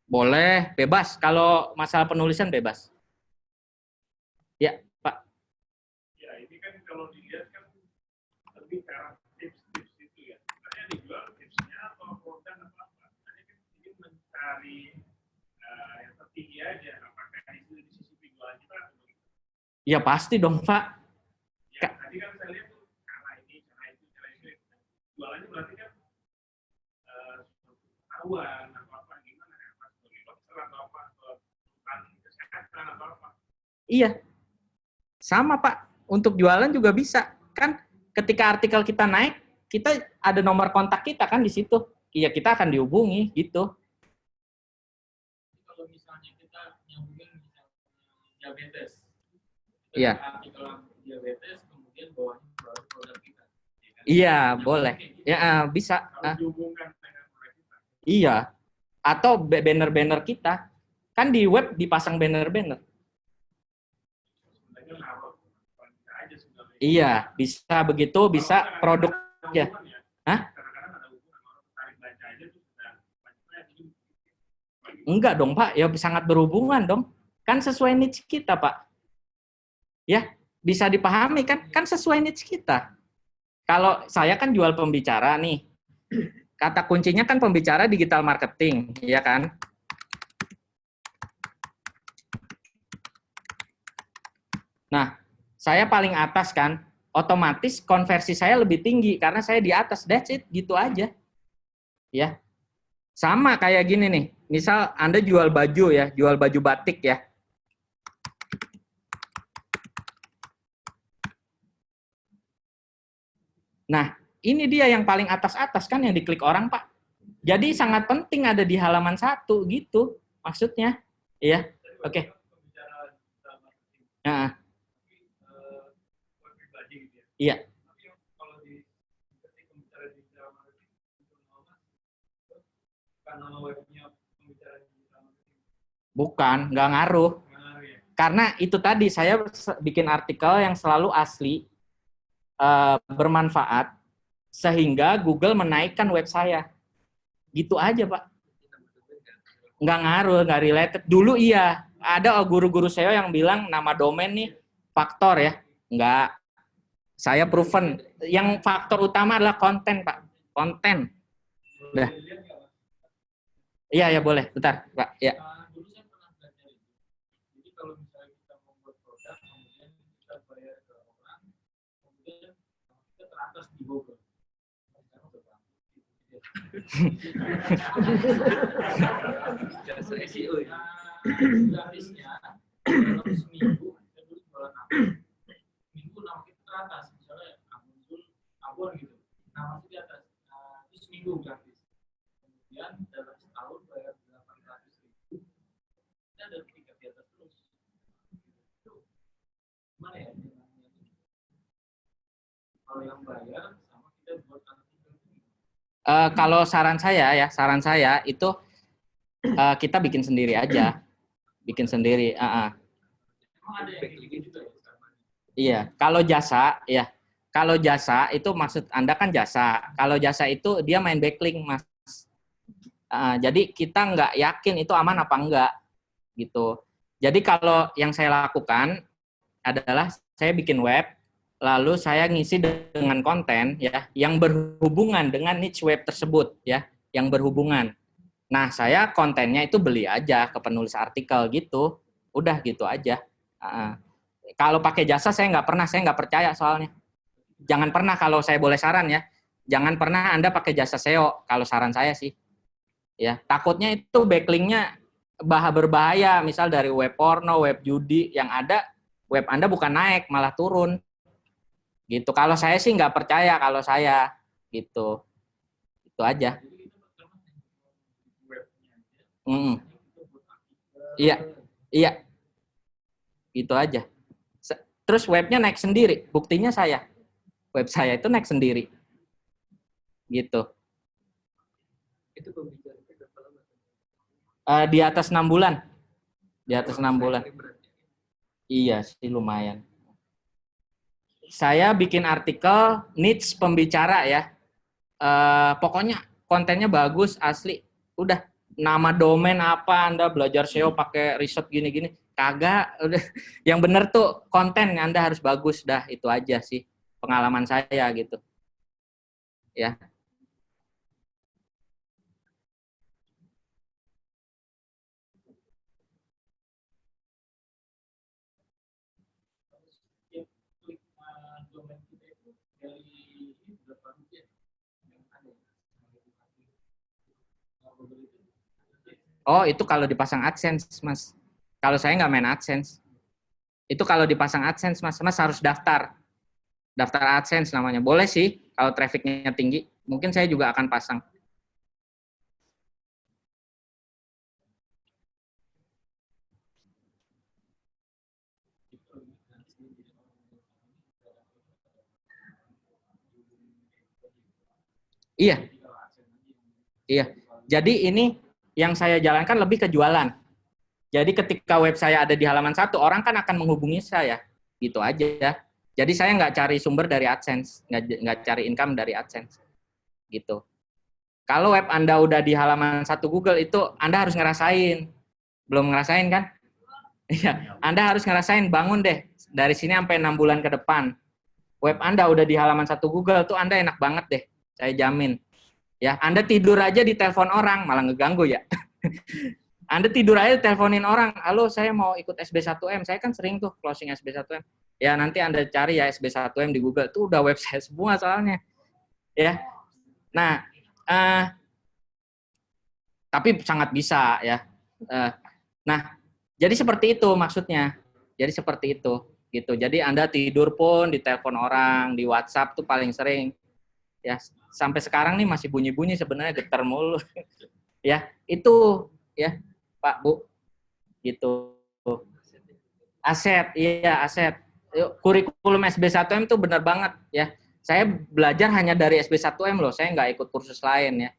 Boleh, bebas. Kalau masalah penulisan bebas. Ya, Pak. Ya, ini kan kalau dilihat kan lebih ke arah tips-tips itu ya. Sebenarnya dijual tipsnya atau produk atau apa. Saya kan ingin mencari yang tertinggi aja. Apakah itu di sisi penjualan kita atau begitu? Ya pasti dong, Pak. Ya, tadi kan saya lihat tuh cara ini. Jualannya berarti kan pengetahuan atau apa gimana ya, Pak? Sebagai dokter atau apa, atau kesehatan atau apa. Iya. Sama, Pak. Untuk jualan juga bisa. Kan ketika artikel kita naik, kita ada nomor kontak kita kan di situ. Iya, kita akan dihubungi gitu. Kalau misalnya kita nyambungin misalnya diabetes, Iya. artikel diabetes, kemudian bawahnya baru produk kita. Iya, boleh. Ya, bisa. Kalau dihubungkan dengan produk kita. Iya. Atau banner-banner kita. Kan di web dipasang banner-banner. Sebenarnya naruh kita aja sebenarnya. Iya, bisa begitu, bisa produk ya. Hah? Kadang-kadang ada hubungan orang tertarik baca aja tuh sudah baca itu. Enggak dong, Pak. Ya sangat berhubungan dong. Kan sesuai niche kita, Pak. Ya, bisa dipahami kan? Kan sesuai niche kita. Kalau saya kan jual pembicara nih. Kata kuncinya kan pembicara digital marketing, ya kan? Nah, saya paling atas kan, otomatis konversi saya lebih tinggi karena saya di atas. That's it, gitu aja. Ya. Sama kayak gini nih. Misal Anda jual baju ya, jual baju batik ya. Nah, ini dia yang paling atas-atas kan yang diklik orang, Pak. Jadi sangat penting ada di halaman 1 gitu maksudnya. Iya. Oke. Nah. Iya. Bukan, nggak ngaruh. Karena itu tadi saya bikin artikel yang selalu asli, bermanfaat, sehingga Google menaikkan web saya. Gitu aja, Pak. Nggak ngaruh, nggak related. Dulu iya, ada guru-guru SEO yang bilang nama domain nih faktor ya. Nggak. Saya proven. Yang faktor utama adalah konten, Pak. Konten. Udah. Iya, ya boleh. Bentar, Pak. Ya. Dulu saya pernah belajar itu. Jadi kalau misalnya kita membuat produk, kemudian kita bayar ke orang, kemudian kita teratas di Google. Jasa SEO. Gratisnya dalam seminggu kita dulu jualan apa? Seminggu nama kita teratas, misalnya Abon gitu, nama itu di atas. Itu seminggu gratis. Kemudian dalam setahun bayar 800.000, kita ada tiga di atas terus. Gimana ya? Kalau yang bayar sama kita buat kalau saran saya itu kita bikin sendiri aja, bikin sendiri. Emang ada yang gitu ya? Iya, kalau jasa itu maksud Anda kan jasa. Kalau jasa itu dia main backlink, Mas. Jadi kita nggak yakin itu aman apa enggak, gitu. Jadi kalau yang saya lakukan adalah saya bikin web, lalu saya ngisi dengan konten ya yang berhubungan dengan niche web tersebut ya, yang berhubungan. Nah, saya kontennya itu beli aja ke penulis artikel gitu. Udah gitu aja. Kalau pakai jasa saya nggak percaya soalnya. Jangan pernah, kalau saya boleh saran ya, jangan pernah Anda pakai jasa SEO kalau saran saya sih. Ya, takutnya itu backlinknya berbahaya, misal dari web porno, web judi, yang ada web Anda bukan naik, malah turun. Gitu. Kalau saya sih nggak percaya kalau saya gitu. Itu aja. Iya, iya. Itu aja. Terus webnya naik sendiri. Buktinya web saya itu naik sendiri. Gitu. Itu pembicaraan berapa lama? Di atas 6 bulan. Di atas 6 bulan. Iya sih lumayan. Saya bikin artikel niche pembicara ya. Pokoknya kontennya bagus, asli. Udah, nama domain apa, Anda belajar SEO pakai riset gini-gini. Kagak, udah. Yang bener tuh konten Anda harus bagus, dah itu aja sih pengalaman saya gitu. Ya. Oh, itu kalau dipasang AdSense, Mas. Kalau saya nggak main AdSense. Itu kalau dipasang AdSense, Mas. Mas harus daftar. Daftar AdSense namanya. Boleh sih, kalau trafficnya tinggi. Mungkin saya juga akan pasang. Iya. Iya. Jadi ini yang saya jalankan lebih ke jualan. Jadi ketika web saya ada di halaman 1, orang kan akan menghubungi saya. Gitu aja. Jadi saya nggak cari sumber dari AdSense, nggak cari income dari AdSense. Gitu. Kalau web Anda udah di halaman 1 Google, itu Anda harus ngerasain. Belum ngerasain kan? Iya. Anda harus ngerasain, bangun deh. Dari sini sampai 6 bulan ke depan. Web Anda udah di halaman 1 Google, tuh Anda enak banget deh. Saya jamin. Ya, Anda tidur aja di telepon orang, malah ngeganggu ya. Anda tidur aja teleponin orang, halo saya mau ikut SB1M, saya kan sering tuh closing SB1M. Ya nanti Anda cari ya SB1M di Google, tuh udah website semua soalnya. Ya, nah, tapi sangat bisa ya. Nah, jadi seperti itu maksudnya. Jadi seperti itu, gitu. Jadi Anda tidur pun di telepon orang, di WhatsApp tuh paling sering. Ya, sampai sekarang nih masih bunyi-bunyi sebenarnya getar mulu. Ya, itu ya, Pak, Bu. Gitu. Aset, iya aset. Kurikulum SB1M tuh benar banget ya. Saya belajar hanya dari SB1M loh, saya nggak ikut kursus lain ya.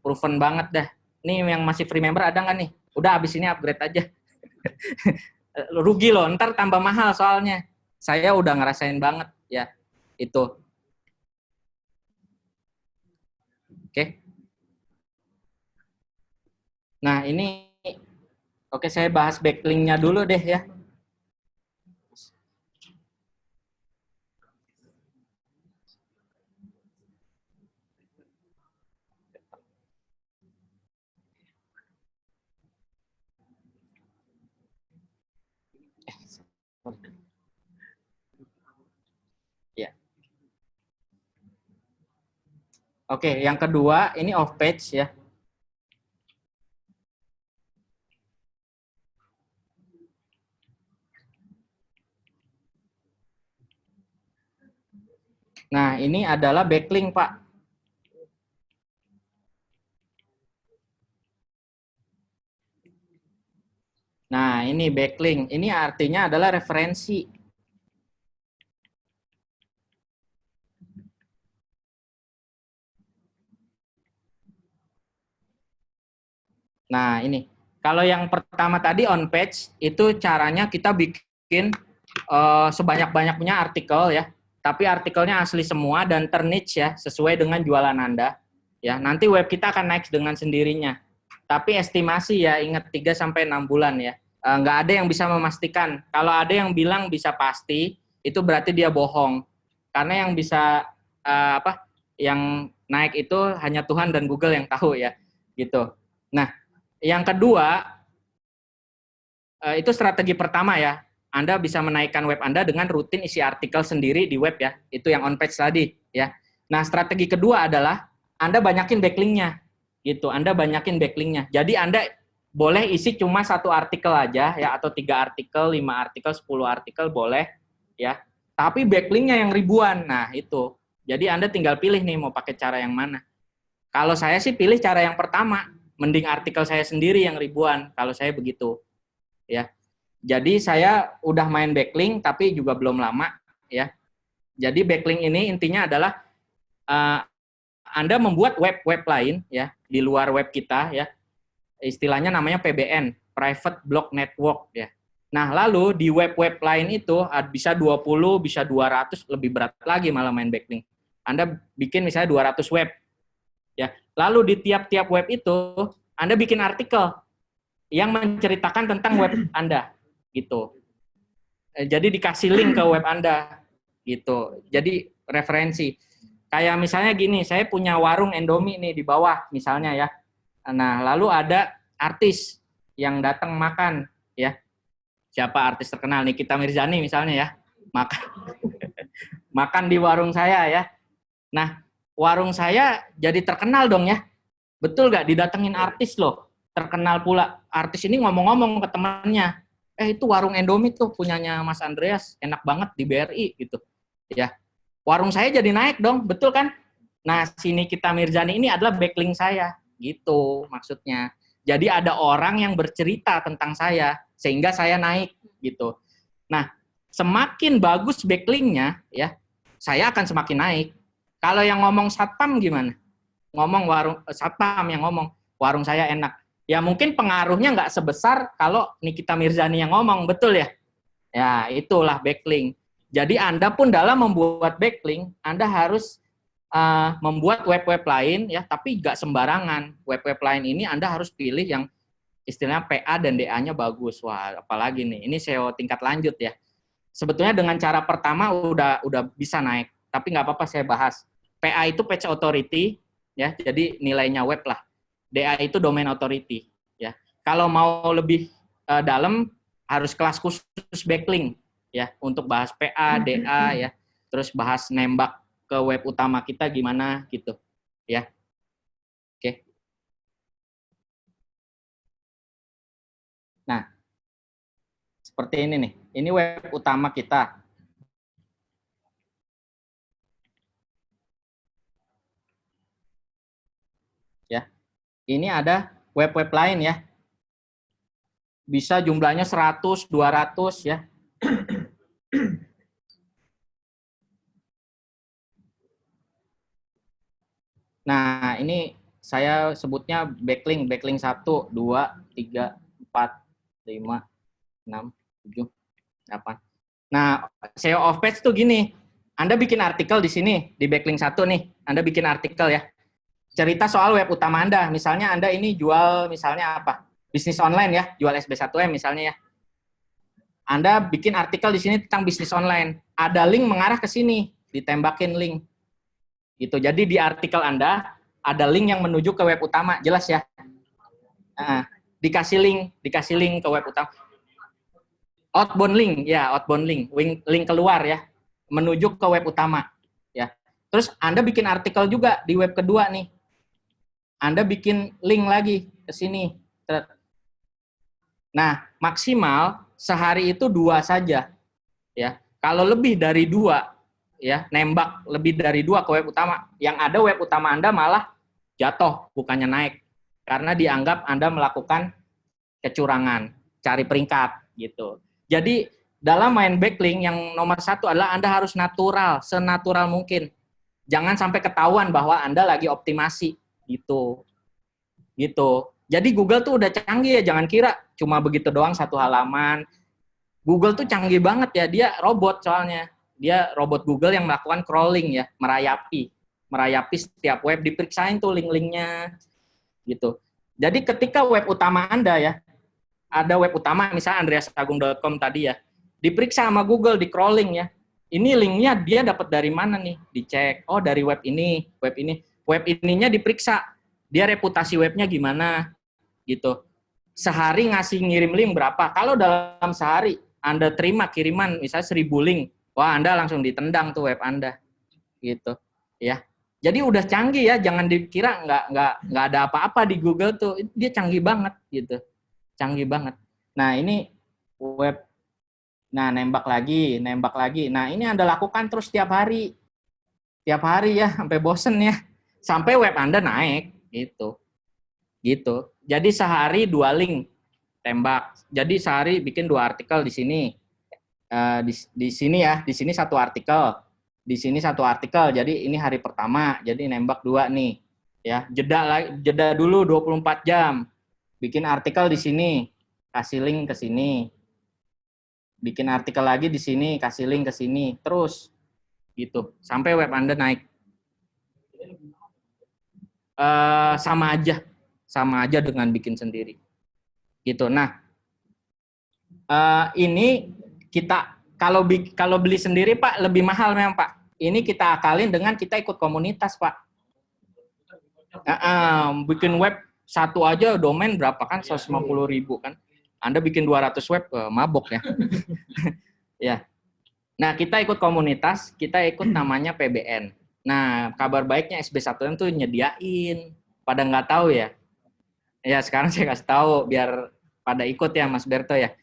Proven banget dah. Nih yang masih free member ada nggak nih? Udah habis ini upgrade aja. Rugi loh, ntar tambah mahal soalnya. Saya udah ngerasain banget ya. Itu. Oke. Nah, ini oke, saya bahas backlink-nya dulu deh ya. Ya. Oke, yang kedua ini off page ya. Nah, ini adalah backlink, Pak. Nah, ini backlink. Ini artinya adalah referensi. Nah, ini. Kalau yang pertama tadi on page, itu caranya kita bikin sebanyak-banyaknya artikel ya. Tapi artikelnya asli semua dan terniche ya, sesuai dengan jualan Anda. Ya, nanti web kita akan naik dengan sendirinya. Tapi estimasi ya, ingat 3-6 bulan ya. Nggak ada yang bisa memastikan. Kalau ada yang bilang bisa pasti, itu berarti dia bohong. Karena yang bisa yang naik itu hanya Tuhan dan Google yang tahu ya, gitu. Nah, yang kedua itu strategi pertama ya. Anda bisa menaikkan web Anda dengan rutin isi artikel sendiri di web ya. Itu yang on page tadi ya. Nah, strategi kedua adalah Anda banyakin backlink-nya. Gitu. Anda banyakin backlink-nya. Jadi Anda boleh isi cuma 1 artikel aja ya, atau 3 artikel, 5 artikel, 10 artikel boleh ya. Tapi backlinknya yang ribuan. Nah, itu. Jadi Anda tinggal pilih nih mau pakai cara yang mana. Kalau saya sih pilih cara yang pertama, mending artikel saya sendiri yang ribuan kalau saya begitu. Ya. Jadi saya udah main backlink tapi juga belum lama ya. Jadi backlink ini intinya adalah Anda membuat web lain ya di luar web kita ya. Istilahnya namanya PBN, Private Block Network ya. Nah, lalu di web-web lain itu bisa 20, bisa 200, lebih berat lagi malah main backlink. Anda bikin misalnya 200 web. Ya. Lalu di tiap-tiap web itu Anda bikin artikel yang menceritakan tentang web Anda gitu. Jadi dikasih link ke web Anda gitu. Jadi referensi. Kayak misalnya gini, saya punya warung Indomie nih di bawah misalnya ya. Nah, lalu ada artis yang datang makan ya. Siapa artis terkenal? Nikita Mirzani misalnya ya. Makan di warung saya ya. Nah, warung saya jadi terkenal dong ya. Betul nggak? Didatengin artis loh. Terkenal pula. Artis ini ngomong-ngomong ke temannya. Itu warung Indomie tuh punyanya Mas Andreas. Enak banget di BRI gitu. Ya. Warung saya jadi naik dong. Betul kan? Nah, si Nikita Mirzani ini adalah backlink saya. Gitu maksudnya. Jadi ada orang yang bercerita tentang saya sehingga saya naik gitu. Nah, semakin bagus backlinknya ya, saya akan semakin naik. Kalau yang ngomong satpam gimana? Ngomong warung satpam yang ngomong warung saya enak. Ya mungkin pengaruhnya nggak sebesar kalau Nikita Mirzani yang ngomong, betul ya? Ya itulah backlink. Jadi Anda pun dalam membuat backlink, Anda harus membuat web-web lain ya, tapi nggak sembarangan. Web-web lain ini Anda harus pilih yang istilahnya PA dan DA-nya bagus. Wah, apalagi nih, ini SEO tingkat lanjut ya. Sebetulnya dengan cara pertama udah bisa naik, tapi nggak apa-apa saya bahas. PA itu Page Authority ya, jadi nilainya web lah. DA itu Domain Authority ya. Kalau mau lebih dalam harus kelas khusus backlink ya, untuk bahas PA, DA ya, terus bahas nembak ke web utama kita gimana gitu ya. Oke. Nah, seperti ini nih. Ini web utama kita. Ya. Ini ada web-web lain ya. Bisa jumlahnya 100, 200 ya. Nah, ini saya sebutnya backlink 1, 2, 3, 4, 5, 6, 7, 8. Nah, SEO off page tuh gini. Anda bikin artikel di sini, di backlink 1 nih. Anda bikin artikel ya. Cerita soal web utama Anda. Misalnya Anda ini jual misalnya apa? Bisnis online ya, jual SB1M misalnya ya. Anda bikin artikel di sini tentang bisnis online. Ada link mengarah ke sini, ditembakin link. Gitu. Jadi di artikel Anda ada link yang menuju ke web utama, jelas ya. Dikasih link ke web utama. Outbound link, ya outbound link keluar ya, menuju ke web utama, ya. Terus Anda bikin artikel juga di web kedua nih. Anda bikin link lagi ke sini. Nah, maksimal sehari itu 2 saja, ya. Kalau lebih dari 2 ya, nembak lebih dari 2 ke web utama, yang ada web utama Anda malah jatuh, bukannya naik. Karena dianggap Anda melakukan kecurangan, cari peringkat, gitu. Jadi, dalam main backlink yang nomor 1 adalah Anda harus natural, senatural mungkin. Jangan sampai ketahuan bahwa Anda lagi optimasi, gitu. Gitu. Jadi, Google tuh udah canggih ya, jangan kira cuma begitu doang satu halaman. Google tuh canggih banget ya, dia robot soalnya. Dia robot Google yang melakukan crawling ya, merayapi setiap web, diperiksain tuh link-linknya gitu. Jadi ketika web utama Anda ya, ada web utama misalnya andreasagung.com tadi ya, diperiksa sama Google, di crawling ya. Ini linknya dia dapat dari mana nih? Dicek, oh dari web ini. Web ininya diperiksa, dia reputasi webnya gimana gitu. Sehari ngirim link berapa? Kalau dalam sehari Anda terima kiriman misalnya 1000 link, wah Anda langsung ditendang tuh web Anda, gitu, ya. Jadi udah canggih ya, jangan dikira nggak ada apa-apa di Google tuh, dia canggih banget, gitu. Canggih banget. Nah, ini web. Nah, nembak lagi. Nah, ini Anda lakukan terus tiap hari. Tiap hari ya, sampai bosen ya. Sampai web Anda naik, gitu. Gitu. Jadi sehari 2 link tembak. Jadi sehari bikin 2 artikel di sini. Di sini ya, di sini 1 artikel. Di sini 1 artikel. Jadi ini hari pertama. Jadi nembak 2 nih. Ya, jeda dulu 24 jam. Bikin artikel di sini, kasih link ke sini. Bikin artikel lagi di sini, kasih link ke sini. Terus gitu sampai web Anda naik. Sama aja dengan bikin sendiri gitu. Nah, ini kita kalau beli sendiri Pak lebih mahal memang Pak. Ini kita akalin dengan kita ikut komunitas Pak. Bikin web satu aja domain berapa kan, 150.000 kan. Anda bikin 200 web, mabok ya. Ya. Nah, kita ikut komunitas, kita ikut namanya PBN. Nah, kabar baiknya SB1M tuh nyediain. Pada nggak tahu ya. Ya, sekarang saya kasih tahu biar pada ikut ya Mas Berto ya.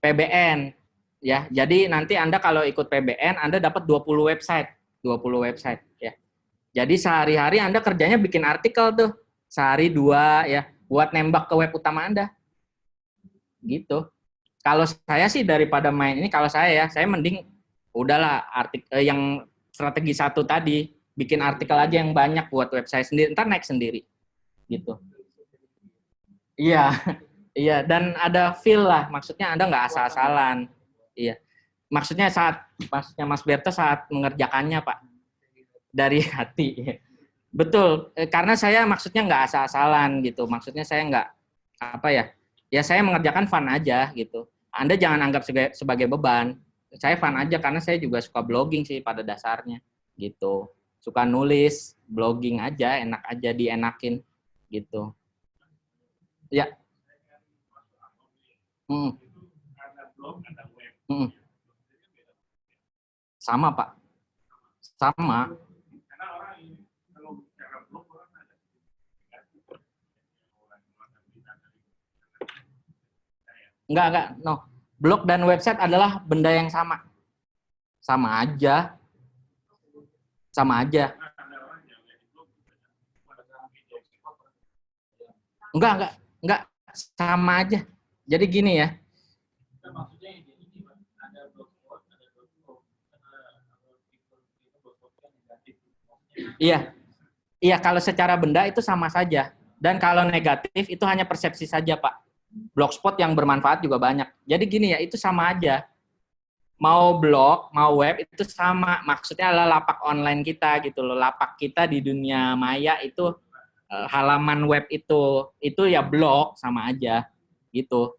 PBN. Ya, jadi nanti Anda kalau ikut PBN, Anda dapat 20 website. 20 website ya. Jadi sehari-hari Anda kerjanya bikin artikel tuh. Sehari 2 ya, buat nembak ke web utama Anda. Gitu. Kalau saya sih daripada main ini, kalau saya mending udahlah artikel yang strategi 1 tadi, bikin artikel aja yang banyak buat website sendiri, ntar naik sendiri gitu. Iya, iya, dan ada feel lah, maksudnya Anda nggak asal-asalan. Iya, maksudnya Mas Berto saat mengerjakannya Pak, dari hati. Betul, karena saya maksudnya nggak asal-asalan gitu, maksudnya saya nggak ya saya mengerjakan fun aja gitu. Anda jangan anggap sebagai beban. Saya fun aja karena saya juga suka blogging sih pada dasarnya gitu. Suka nulis, blogging aja, enak aja dienakin gitu. Ya. Sama Pak. Sama. Enggak, no. Blog dan website adalah benda yang sama. Sama aja. Enggak. Sama aja. Jadi gini ya. Iya. Iya, kalau secara benda itu sama saja. Dan kalau negatif itu hanya persepsi saja, Pak. Blogspot yang bermanfaat juga banyak. Jadi gini ya, itu sama aja. Mau blog, mau web, itu sama. Maksudnya adalah lapak online kita gitu loh. Lapak kita di dunia maya itu, halaman web itu ya blog, sama aja. Gitu.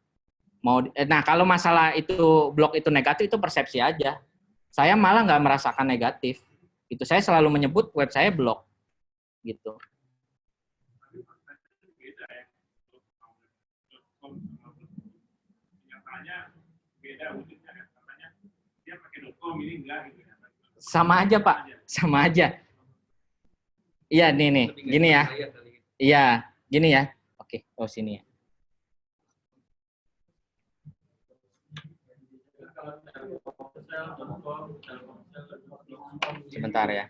Nah, kalau masalah itu blog itu negatif, itu persepsi aja. Saya malah nggak merasakan negatif. Itu saya selalu menyebut web saya blog. Gitu. Sama aja Pak, sama aja. Iya nih, gini ya. Iya, gini ya. Oke, sini ya. Sebentar ya.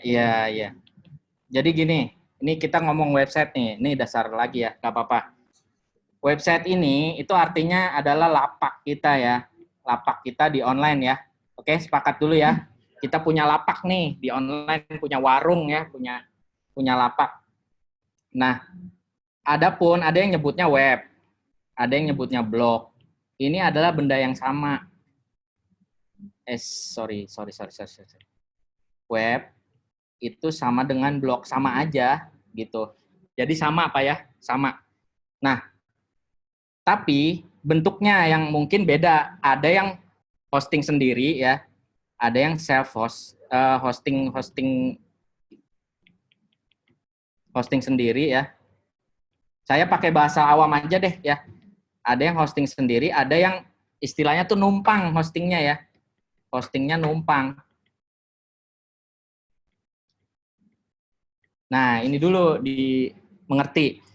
Iya. Jadi gini, ini kita ngomong website nih. Ini dasar lagi ya, nggak apa-apa. Website ini itu artinya adalah lapak kita ya. Lapak kita di online ya. Oke, sepakat dulu ya. Kita punya lapak nih di online, punya warung ya, punya lapak. Nah, ada yang nyebutnya web, ada yang nyebutnya blog. Ini adalah benda yang sama. Sorry. Web itu sama dengan blog, sama aja gitu. Jadi sama Pak ya, sama. Nah, tapi bentuknya yang mungkin beda. Ada yang hosting sendiri ya, ada yang self host, hosting sendiri ya. Saya pakai bahasa awam aja deh ya. Ada yang hosting sendiri, ada yang istilahnya tuh numpang hostingnya ya. Hostingnya numpang. Nah, ini dulu dimengerti.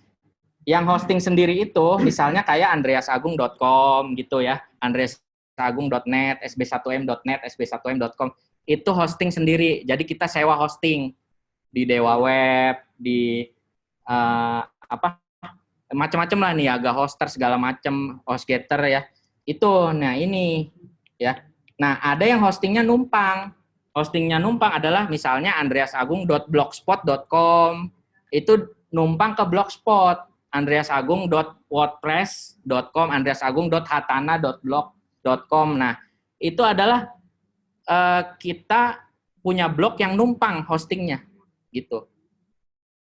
Yang hosting sendiri itu misalnya kayak andreasagung.com gitu ya, andreasagung.net, sb1m.net, sb1m.com. Itu hosting sendiri. Jadi kita sewa hosting di Dewa Web, di apa macam-macam lah nih, Aga Hoster segala macam, HostGator ya. Itu nah ini ya. Nah, ada yang hostingnya numpang. Hostingnya numpang adalah misalnya andreasagung.blogspot.com. Itu numpang ke Blogspot. andreasagung.wordpress.com, andreasagung.hatana.blog.com. Nah, itu adalah kita punya blog yang numpang hostingnya gitu.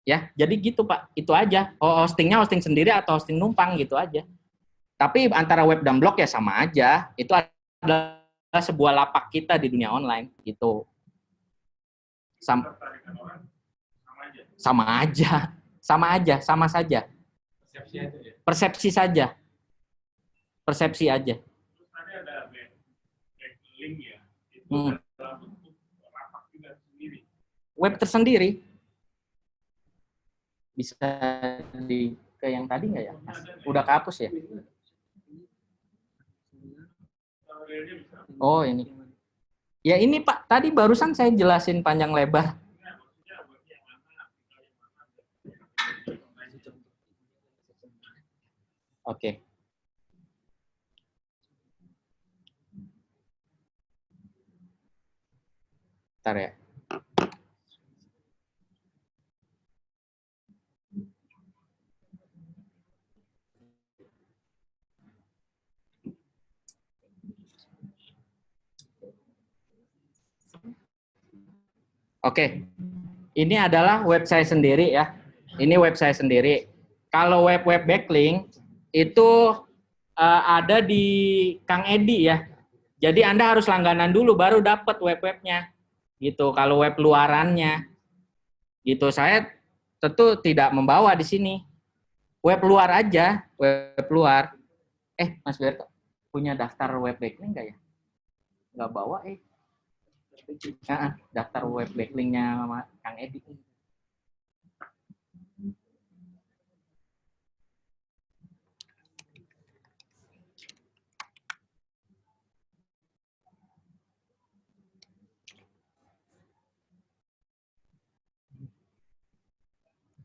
Ya, jadi gitu Pak. Itu aja. Hostingnya hosting sendiri atau hosting numpang gitu aja. Tapi antara web dan blog ya sama aja. Itu adalah sebuah lapak kita di dunia online gitu. Sama aja. Sama saja. Persepsi aja ya. Persepsi saja. Persepsi aja. Terus tadi ada backlink ya. Itu dalam bentuk lapak juga sendiri. Web tersendiri. Bisa di ke yang tadi nggak ya? Udah kehapus ya? Oh ini. Ya ini Pak, tadi barusan saya jelasin panjang lebar. Oke. Bentar ya. Oke. Ini adalah web saya sendiri ya. Ini web saya sendiri. Kalau web-web backlink itu ada di Kang Edi ya. Jadi Anda harus langganan dulu baru dapat web-webnya. Gitu. Kalau web luarannya gitu saya tentu tidak membawa di sini. Web luar aja, web luar. Mas Berto punya daftar web backlink nggak ya? Nggak bawa daftar web backlinknya Kang Edi.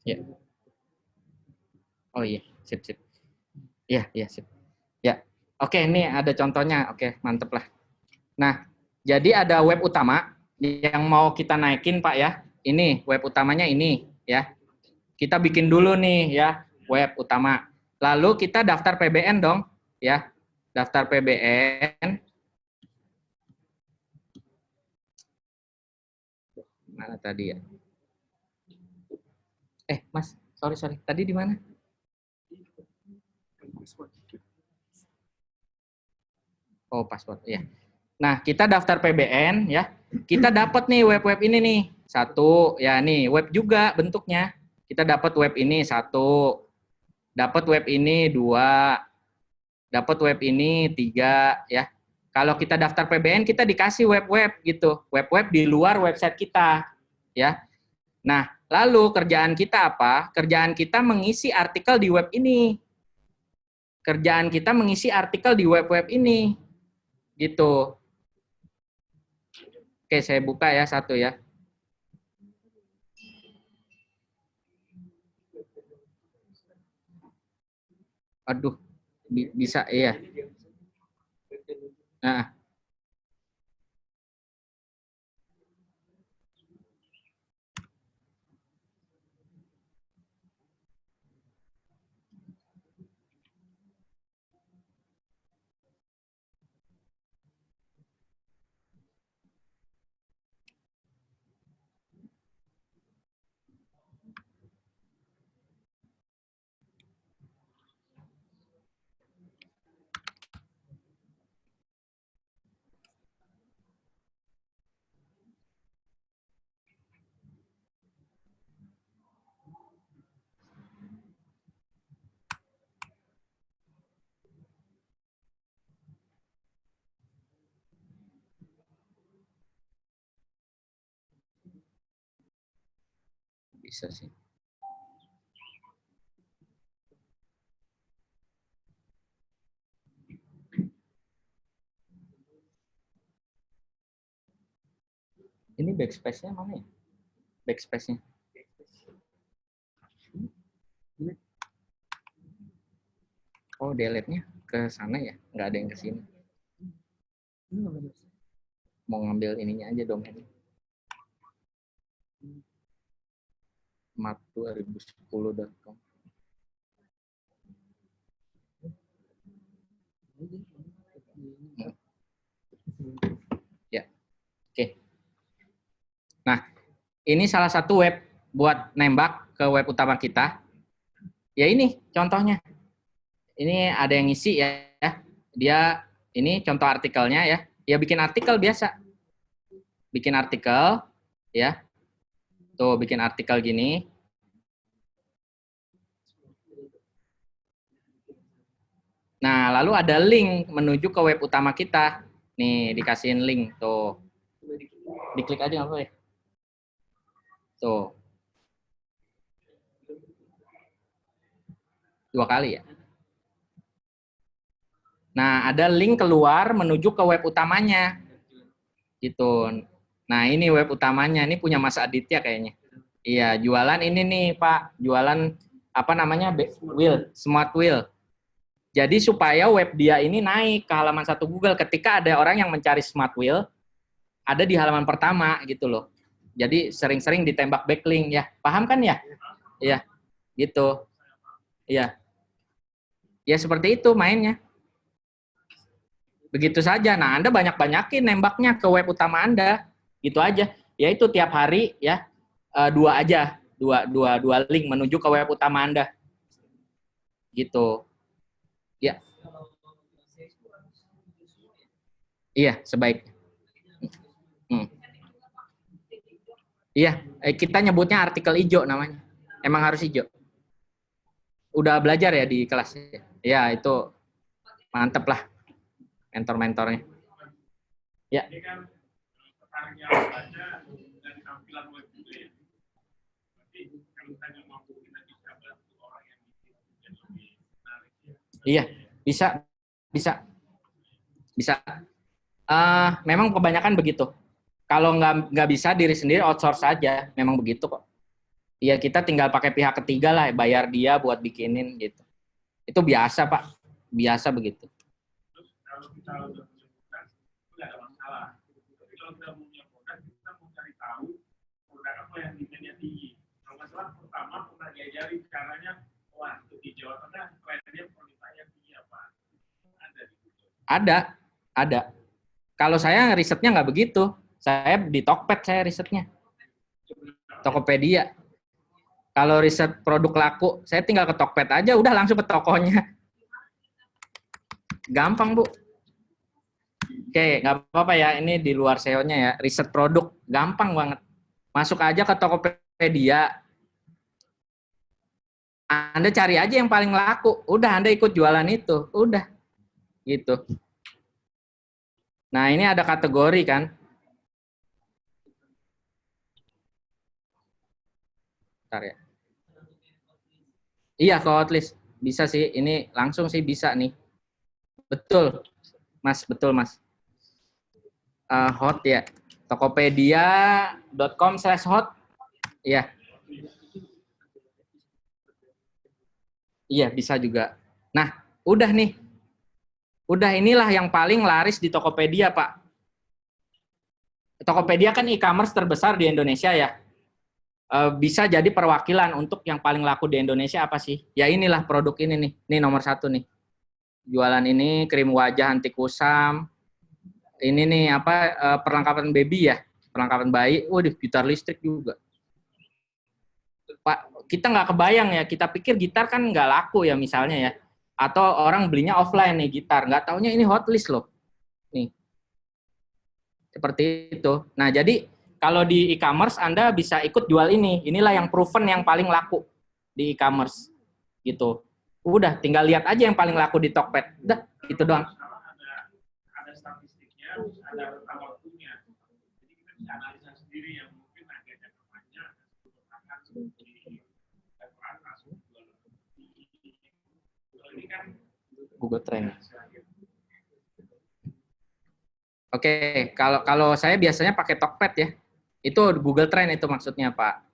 Ya. Oh iya, sip. Iya, sip. Ya. Oke, ini ada contohnya. Oke, mantep lah. Nah, jadi ada web utama yang mau kita naikin, Pak ya. Ini web utamanya ini ya. Kita bikin dulu nih ya, web utama. Lalu kita daftar PBN dong, ya. Daftar PBN. Mana tadi ya? Mas, sorry. Tadi di mana? Oh, password, ya. Nah, kita daftar PBN ya. Kita dapat nih web-web ini nih. Satu, ya nih, web juga bentuknya. Kita dapat web ini satu. Dapat web ini dua. Dapat web ini tiga ya. Kalau kita daftar PBN kita dikasih web-web gitu. Web-web di luar website kita ya. Nah, lalu kerjaan kita apa? Kerjaan kita mengisi artikel di web ini. Kerjaan kita mengisi artikel di web-web ini. Gitu. Oke, saya buka ya satu ya. Aduh, bisa iya. Nah, bisa sih. Ini backspace-nya mana ya? Backspace-nya. Oh, delete-nya ke sana ya? Nggak ada yang ke sini. Mau ngambil ininya aja domain. mat2010.com. Ya, oke. Nah, ini salah satu web buat nembak ke web utama kita. Ya ini contohnya. Ini ada yang ngisi ya. Dia ini contoh artikelnya ya. Ya bikin artikel biasa. Bikin artikel ya. Tuh bikin artikel gini. Nah, lalu ada link menuju ke web utama kita. Nih, dikasihin link tuh. Diklik aja nggak apa ya? Tuh. 2 kali ya. Nah, ada link keluar menuju ke web utamanya. Gitu. Nah, ini web utamanya. Ini punya Mas Aditya kayaknya. Iya, jualan ini nih, Pak. Jualan apa namanya? Wheel, Smart Wheel. Jadi supaya web dia ini naik ke halaman 1 Google ketika ada orang yang mencari Smart Wheel, ada di halaman pertama gitu loh. Jadi sering-sering ditembak backlink ya. Paham kan ya? Iya. Gitu. Iya. Ya seperti itu mainnya. Begitu saja. Nah, Anda banyak-banyakin nembaknya ke web utama Anda. Gitu aja. Ya itu tiap hari ya 2 aja. Dua link menuju ke web utama Anda. Gitu. Ya. Iya, sebaiknya. Iya, kita nyebutnya artikel hijau namanya. Emang harus hijau. Udah belajar ya di kelas? Ya, itu mantep lah mentor-mentornya. Ya. Ini kan tertariknya baca dari tampilan web juga ya. Berarti kalau kita mampu kita bisa bantu orang yang bikin jadi lebih menarik ya. Iya, bisa. Memang kebanyakan begitu. Kalau nggak bisa diri sendiri outsource saja, memang begitu kok. Iya, kita tinggal pakai pihak ketiga lah, bayar dia buat bikinin gitu. Itu biasa Pak, biasa begitu. Terus kalau kita udah menyebutkan, itu nggak ada masalah. Tapi kalau kita mau punya produk, kita mau cari tahu produk apa yang demandnya tinggi. Kalau masalah pertama pernah diajari caranya, wah untuk di Jawa Tengah trennya permintaannya tinggi apa? Ada di situ. Ada. Kalau saya risetnya nggak begitu. Saya di Tokped saya risetnya. Tokopedia. Kalau riset produk laku, saya tinggal ke Tokped aja, udah langsung ke tokonya. Gampang, Bu. Oke, nggak apa-apa ya, ini di luar SEO-nya ya. Riset produk, gampang banget. Masuk aja ke Tokopedia. Anda cari aja yang paling laku. Udah, Anda ikut jualan itu. Udah. Gitu. Nah, ini ada kategori kan. Bentar ya. Iya, ke hotlist. Bisa sih, ini langsung sih bisa nih. Betul, Mas. Betul, Mas. Hot ya. Tokopedia.com/hot. Iya. Iya, bisa juga. Nah, udah nih. Udah inilah yang paling laris di Tokopedia, Pak. Tokopedia kan e-commerce terbesar di Indonesia ya. Bisa jadi perwakilan untuk yang paling laku di Indonesia apa sih? Ya inilah produk ini nih. Ini nomor 1 nih. Jualan ini krim wajah anti kusam. Ini nih apa perlengkapan baby ya, perlengkapan bayi. Waduh, gitar listrik juga. Pak, kita nggak kebayang ya. Kita pikir gitar kan nggak laku ya misalnya ya. Atau orang belinya offline nih gitar. Nggak taunya ini hotlist loh. Nih. Seperti itu. Nah jadi kalau di e-commerce Anda bisa ikut jual ini. Inilah yang proven yang paling laku di e-commerce. Gitu. Udah, tinggal lihat aja yang paling laku di Tokped. Udah, gitu doang. Ada statistiknya, ada rentang waktunya. Jadi kita bisa analisa sendiri yang mungkin agak jangka panjang, akan seperti ini kan Google Trend. Oke, kalau saya biasanya pakai Tokped ya. Itu Google Trend itu maksudnya, Pak.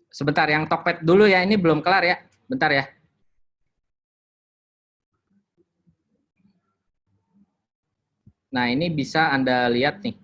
Sebentar, yang Tokped dulu ya, ini belum kelar ya. Bentar ya. Nah, ini bisa Anda lihat nih.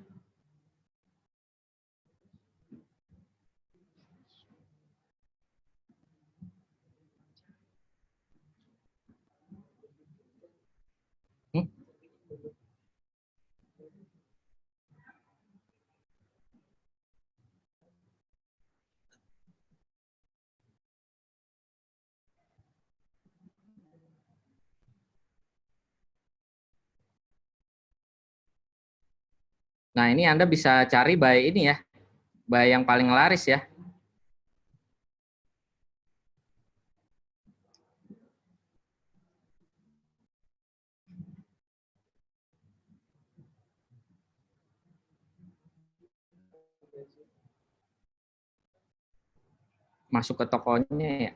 Nah, ini Anda bisa cari by ini ya, by yang paling laris ya. Masuk ke tokonya ya.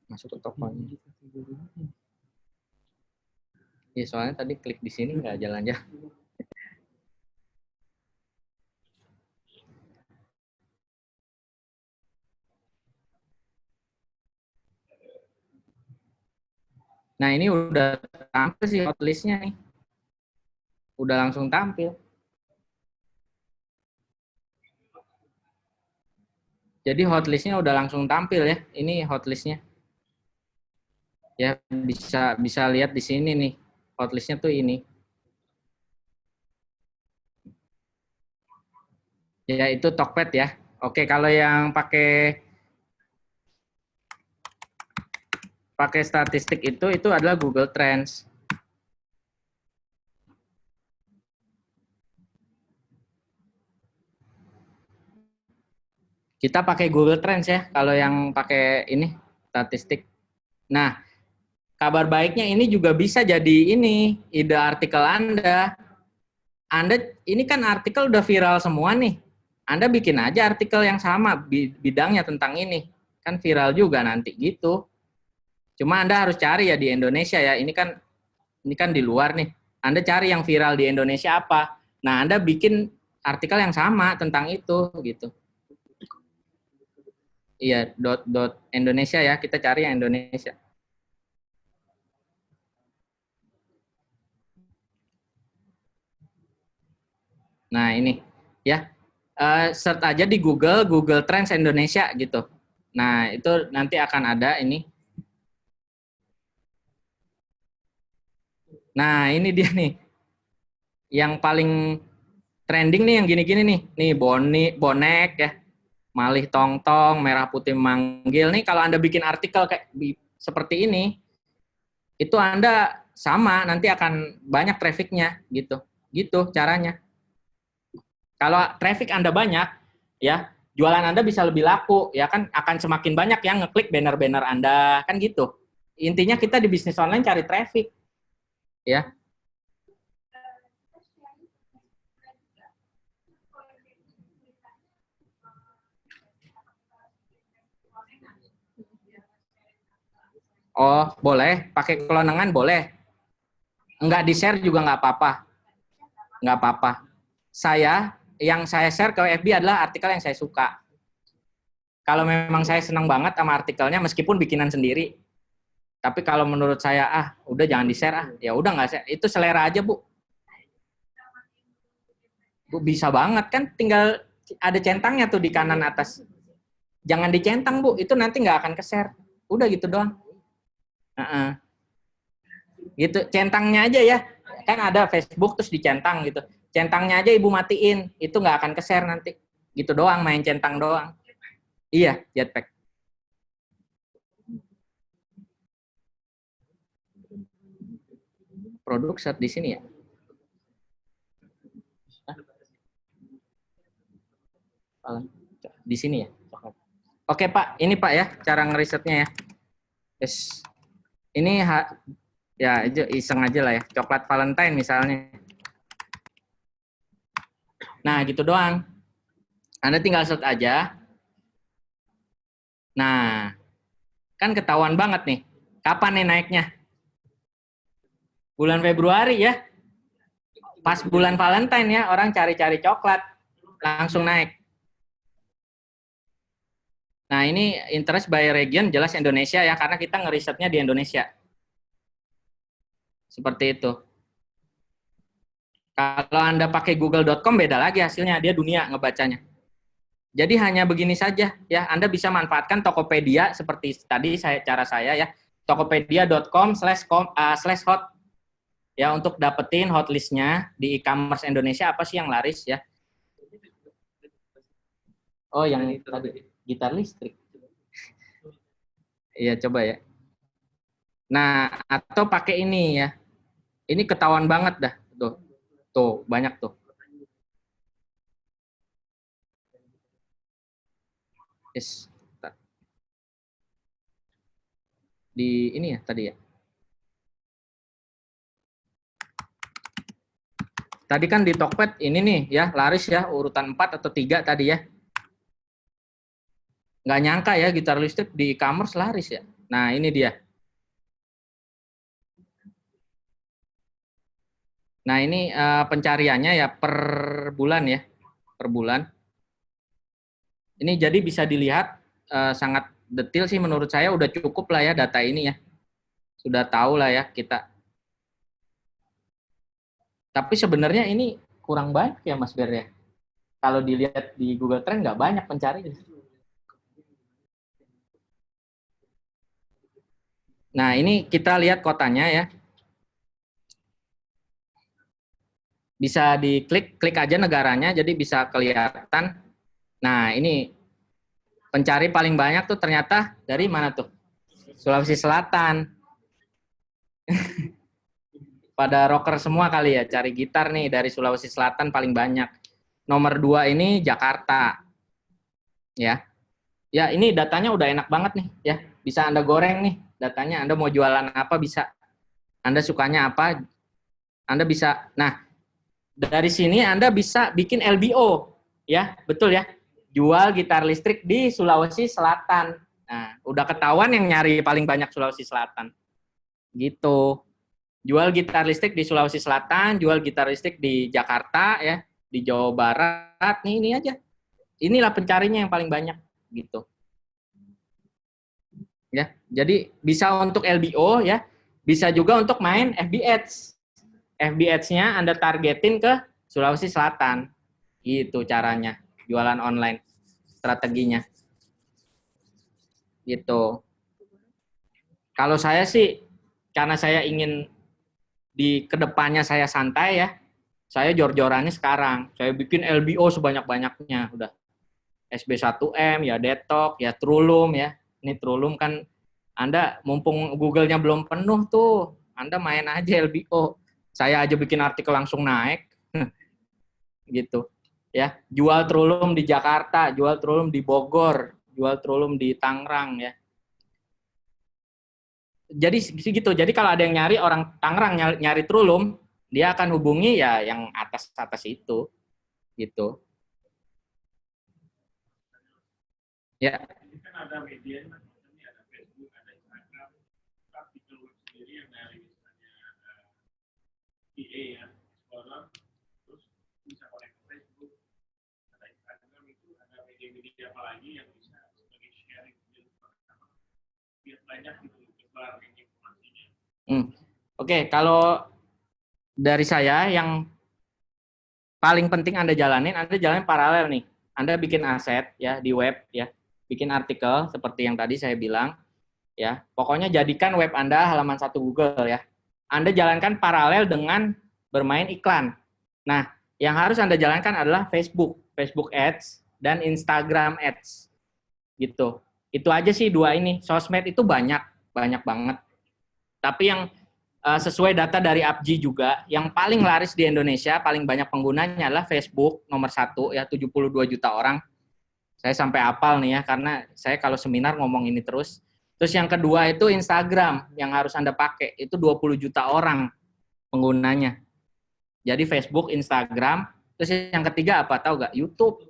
Masuk ke tokonya. Ya, soalnya tadi klik di sini nggak jalan-jalan. Nah, ini udah tampil sih hotlistnya nih. Udah langsung tampil. Jadi hotlistnya udah langsung tampil ya. Ini hotlistnya. Ya, bisa lihat di sini nih. Hotlistnya tuh ini. Ya, itu Tokped ya. Oke, kalau yang pakai statistik itu adalah Google Trends. Kita pakai Google Trends ya, kalau yang pakai ini statistik. Nah, kabar baiknya ini juga bisa jadi ini ide artikel Anda. Anda ini kan artikel udah viral semua nih. Anda bikin aja artikel yang sama bidangnya tentang ini. Kan viral juga nanti gitu. Cuma Anda harus cari ya di Indonesia ya. Ini kan di luar nih. Anda cari yang viral di Indonesia apa. Nah, Anda bikin artikel yang sama tentang itu gitu. Iya, Indonesia ya, kita cari yang Indonesia. Nah, ini ya. Search aja di Google Trends Indonesia gitu. Nah, itu nanti akan ada ini. Nah, ini dia nih. Yang paling trending nih yang gini-gini nih. Nih bonek ya. Malih tongtong, merah putih manggil. Nih kalau Anda bikin artikel kayak seperti ini, itu Anda sama nanti akan banyak trafficnya gitu. Gitu caranya. Kalau traffic Anda banyak, ya jualan Anda bisa lebih laku, ya kan akan semakin banyak yang ngeklik banner-banner Anda, kan gitu. Intinya kita di bisnis online cari traffic, ya. Oh, boleh. Pakai kelonengan boleh. Enggak di-share juga nggak apa-apa. Nggak apa-apa. Yang saya share ke FB adalah artikel yang saya suka. Kalau memang saya senang banget sama artikelnya, meskipun bikinan sendiri, tapi kalau menurut saya, udah jangan di-share, ya udah nggak share. Itu selera aja, Bu. Bu, bisa banget kan, tinggal ada centangnya tuh di kanan atas. Jangan dicentang, Bu, itu nanti nggak akan ke-share. Udah gitu doang. Gitu, centangnya aja ya. Kan ada Facebook terus dicentang gitu. Centangnya aja Ibu matiin, itu nggak akan ke-share nanti. Gitu doang, main centang doang. Iya, Jetpack. Produk search di sini ya. Di sini ya. Oke Pak, ini Pak ya cara ngerisetnya ya. Yes. Ini ya iseng aja lah ya, coklat Valentine misalnya. Nah gitu doang. Anda tinggal search aja. Nah, kan ketahuan banget nih. Kapan nih naiknya? Bulan Februari ya. Pas bulan Valentine ya, orang cari-cari coklat. Langsung naik. Nah, ini interest by region jelas Indonesia ya, karena kita ngerisetnya di Indonesia. Seperti itu. Kalau Anda pakai google.com beda lagi hasilnya, dia dunia ngebacanya. Jadi hanya begini saja ya, Anda bisa manfaatkan Tokopedia seperti tadi cara saya ya, tokopedia.com/hot ya untuk dapetin hot listnya di e-commerce Indonesia apa sih yang laris ya. Oh, yang tadi gitar listrik. Iya, coba ya. Nah, atau pakai ini ya. Ini ketahuan banget dah. Tuh, banyak tuh. Yes. Di ini ya tadi ya. Tadi kan di Tokped ini nih ya, laris ya, urutan 4 atau 3 tadi ya. Nggak nyangka ya gitar listrik di e-commerce laris ya. Nah, ini dia. Nah, ini pencariannya ya per bulan ya. Per bulan. Ini jadi bisa dilihat sangat detail sih menurut saya, udah cukup lah ya data ini ya. Sudah tahu lah ya kita. Tapi sebenarnya ini kurang banyak ya Mas Ber ya. Kalau dilihat di Google Trend nggak banyak pencari. Nah, ini kita lihat kotanya ya. Bisa klik aja negaranya, jadi bisa kelihatan. Nah, ini pencari paling banyak tuh ternyata dari mana tuh? Sulawesi Selatan. Pada rocker semua kali ya, cari gitar nih dari Sulawesi Selatan paling banyak. Nomor 2 ini Jakarta. Ya. Ya, ini datanya udah enak banget nih ya. Bisa Anda goreng nih datanya. Anda mau jualan apa bisa. Anda sukanya apa? Anda bisa. Nah, dari sini Anda bisa bikin LBO ya, betul ya. Jual gitar listrik di Sulawesi Selatan. Nah, udah ketahuan yang nyari paling banyak Sulawesi Selatan. Gitu. Jual gitar listrik di Sulawesi Selatan, jual gitar listrik di Jakarta ya, di Jawa Barat, nih ini aja. Inilah pencarinya yang paling banyak gitu. Ya, jadi bisa untuk LBO ya, bisa juga untuk main FB Ads. FB Ads-nya Anda targetin ke Sulawesi Selatan. Gitu caranya, jualan online strateginya. Gitu. Kalau saya sih karena saya ingin di kedepannya saya santai ya, saya jor-jorannya sekarang. Saya bikin LBO sebanyak-banyaknya. Udah SB1M, ya Detok, ya Trulum ya. Ini Trulum kan, Anda mumpung Google-nya belum penuh tuh, Anda main aja LBO. Saya aja bikin artikel langsung naik. Gitu. Ya, jual Trulum di Jakarta, jual Trulum di Bogor, jual Trulum di Tangerang ya. Jadi gitu. Jadi kalau ada yang nyari orang Tangerang nyari Trulum, dia akan hubungi ya yang atas itu, gitu. Ya. Ini kan ada media, ada Facebook, ada Instagram, artikel sendiri yang dari misalnya PA ya, Explorer, terus bisa connect ke Facebook, ada Instagram itu, ada media-media apa lagi yang bisa sebagai sharing biar banyak gitu. Oke, kalau dari saya yang paling penting Anda jalanin paralel nih. Anda bikin aset ya di web ya, bikin artikel seperti yang tadi saya bilang ya. Pokoknya jadikan web Anda halaman 1 Google ya. Anda jalankan paralel dengan bermain iklan. Nah, yang harus Anda jalankan adalah Facebook Ads dan Instagram Ads. Gitu. Itu aja sih 2 ini. Sosmed itu banyak banget. Tapi yang sesuai data dari APJI juga, yang paling laris di Indonesia, paling banyak penggunanya adalah Facebook nomor 1 ya, 72 juta orang. Saya sampai hafal nih ya, karena saya kalau seminar ngomong ini terus. Terus yang kedua itu Instagram yang harus Anda pakai. Itu 20 juta orang penggunanya. Jadi Facebook, Instagram. Terus yang ketiga apa? Tahu nggak? YouTube.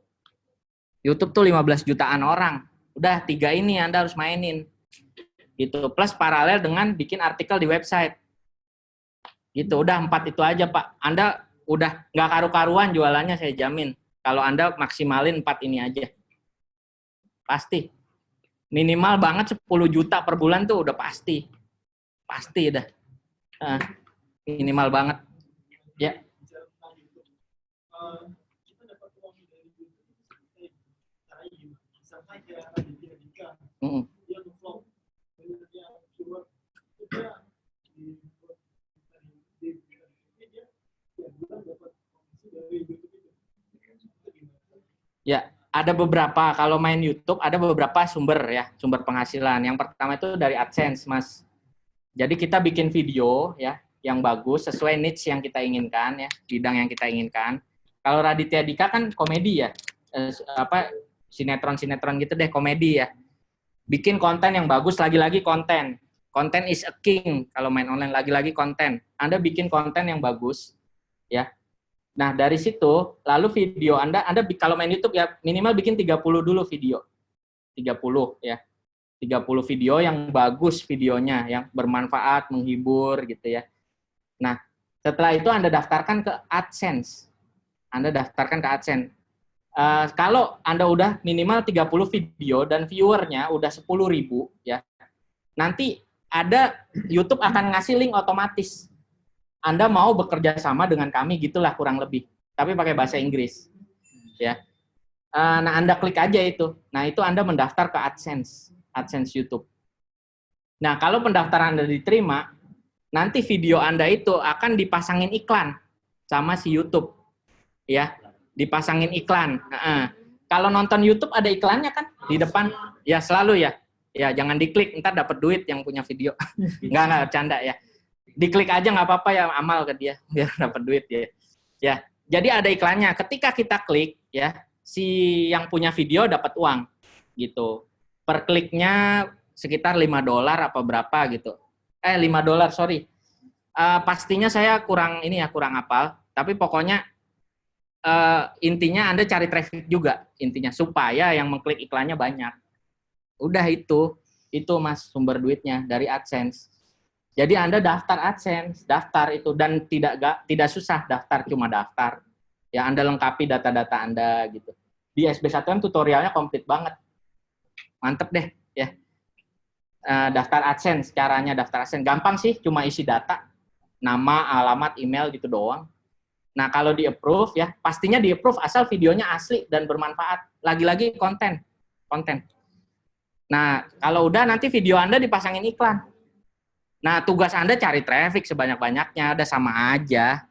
YouTube tuh 15 jutaan orang. Udah 3 ini Anda harus mainin. Gitu. Plus paralel dengan bikin artikel di website. Gitu. Udah 4 itu aja Pak. Anda udah nggak karu-karuan jualannya, saya jamin. Kalau Anda maksimalin 4 ini aja. Pasti. Minimal banget 10 juta per bulan tuh udah pasti. Pasti udah. Minimal banget. Ya. Kita dapat uang dari YouTube, bisa saja Raditya Dika, dia ngevlog, dia keyword, dia bulan dapat komisi dari YouTube itu. Ya, ada beberapa, kalau main YouTube ada beberapa sumber ya, sumber penghasilan. Yang pertama itu dari AdSense, Mas. Jadi kita bikin video ya yang bagus sesuai niche yang kita inginkan ya, bidang yang kita inginkan. Kalau Raditya Dika kan komedi ya, sinetron gitu deh, komedi ya. Bikin konten yang bagus, lagi-lagi konten. Konten is a king kalau main online, lagi-lagi konten. Anda bikin konten yang bagus ya. Nah, dari situ lalu video Anda kalau main YouTube ya minimal bikin 30 dulu video. 30 ya. 30 video yang bagus videonya, yang bermanfaat, menghibur gitu ya. Nah, setelah itu Anda daftarkan ke AdSense. Kalau Anda udah minimal 30 video dan viewernya udah 10.000 ya, nanti ada YouTube akan ngasih link otomatis. Anda mau bekerja sama dengan kami, gitulah kurang lebih. Tapi pakai bahasa Inggris. Ya. Nah, Anda klik aja itu. Nah, itu Anda mendaftar ke AdSense YouTube. Nah, kalau pendaftaran Anda diterima, nanti video Anda itu akan dipasangin iklan sama si YouTube. Ya, dipasangin iklan. Kalau nonton YouTube ada iklannya kan di depan. Ya, selalu ya. Ya, jangan diklik, ntar dapat duit yang punya video. Enggak, canda ya. Diklik aja nggak apa-apa ya, amal ke dia biar dapat duit ya. Ya, jadi ada iklannya. Ketika kita klik ya, si yang punya video dapat uang gitu. Per kliknya sekitar $5 apa berapa gitu. $5, sorry. Pastinya saya kurang hafal, tapi pokoknya intinya Anda cari traffic juga intinya supaya yang mengklik iklannya banyak. Udah itu Mas sumber duitnya dari AdSense. Jadi Anda daftar AdSense, daftar itu dan tidak susah daftar, cuma daftar. Ya Anda lengkapi data-data Anda gitu. Di SB1M tutorialnya komplit banget. Mantep deh ya. Daftar AdSense, caranya daftar AdSense gampang sih, cuma isi data, nama, alamat, email gitu doang. Nah, kalau di-approve ya, pastinya di-approve asal videonya asli dan bermanfaat. Lagi-lagi konten. Nah, kalau udah nanti video Anda dipasangin iklan. Nah, tugas Anda cari traffic sebanyak-banyaknya, udah sama aja.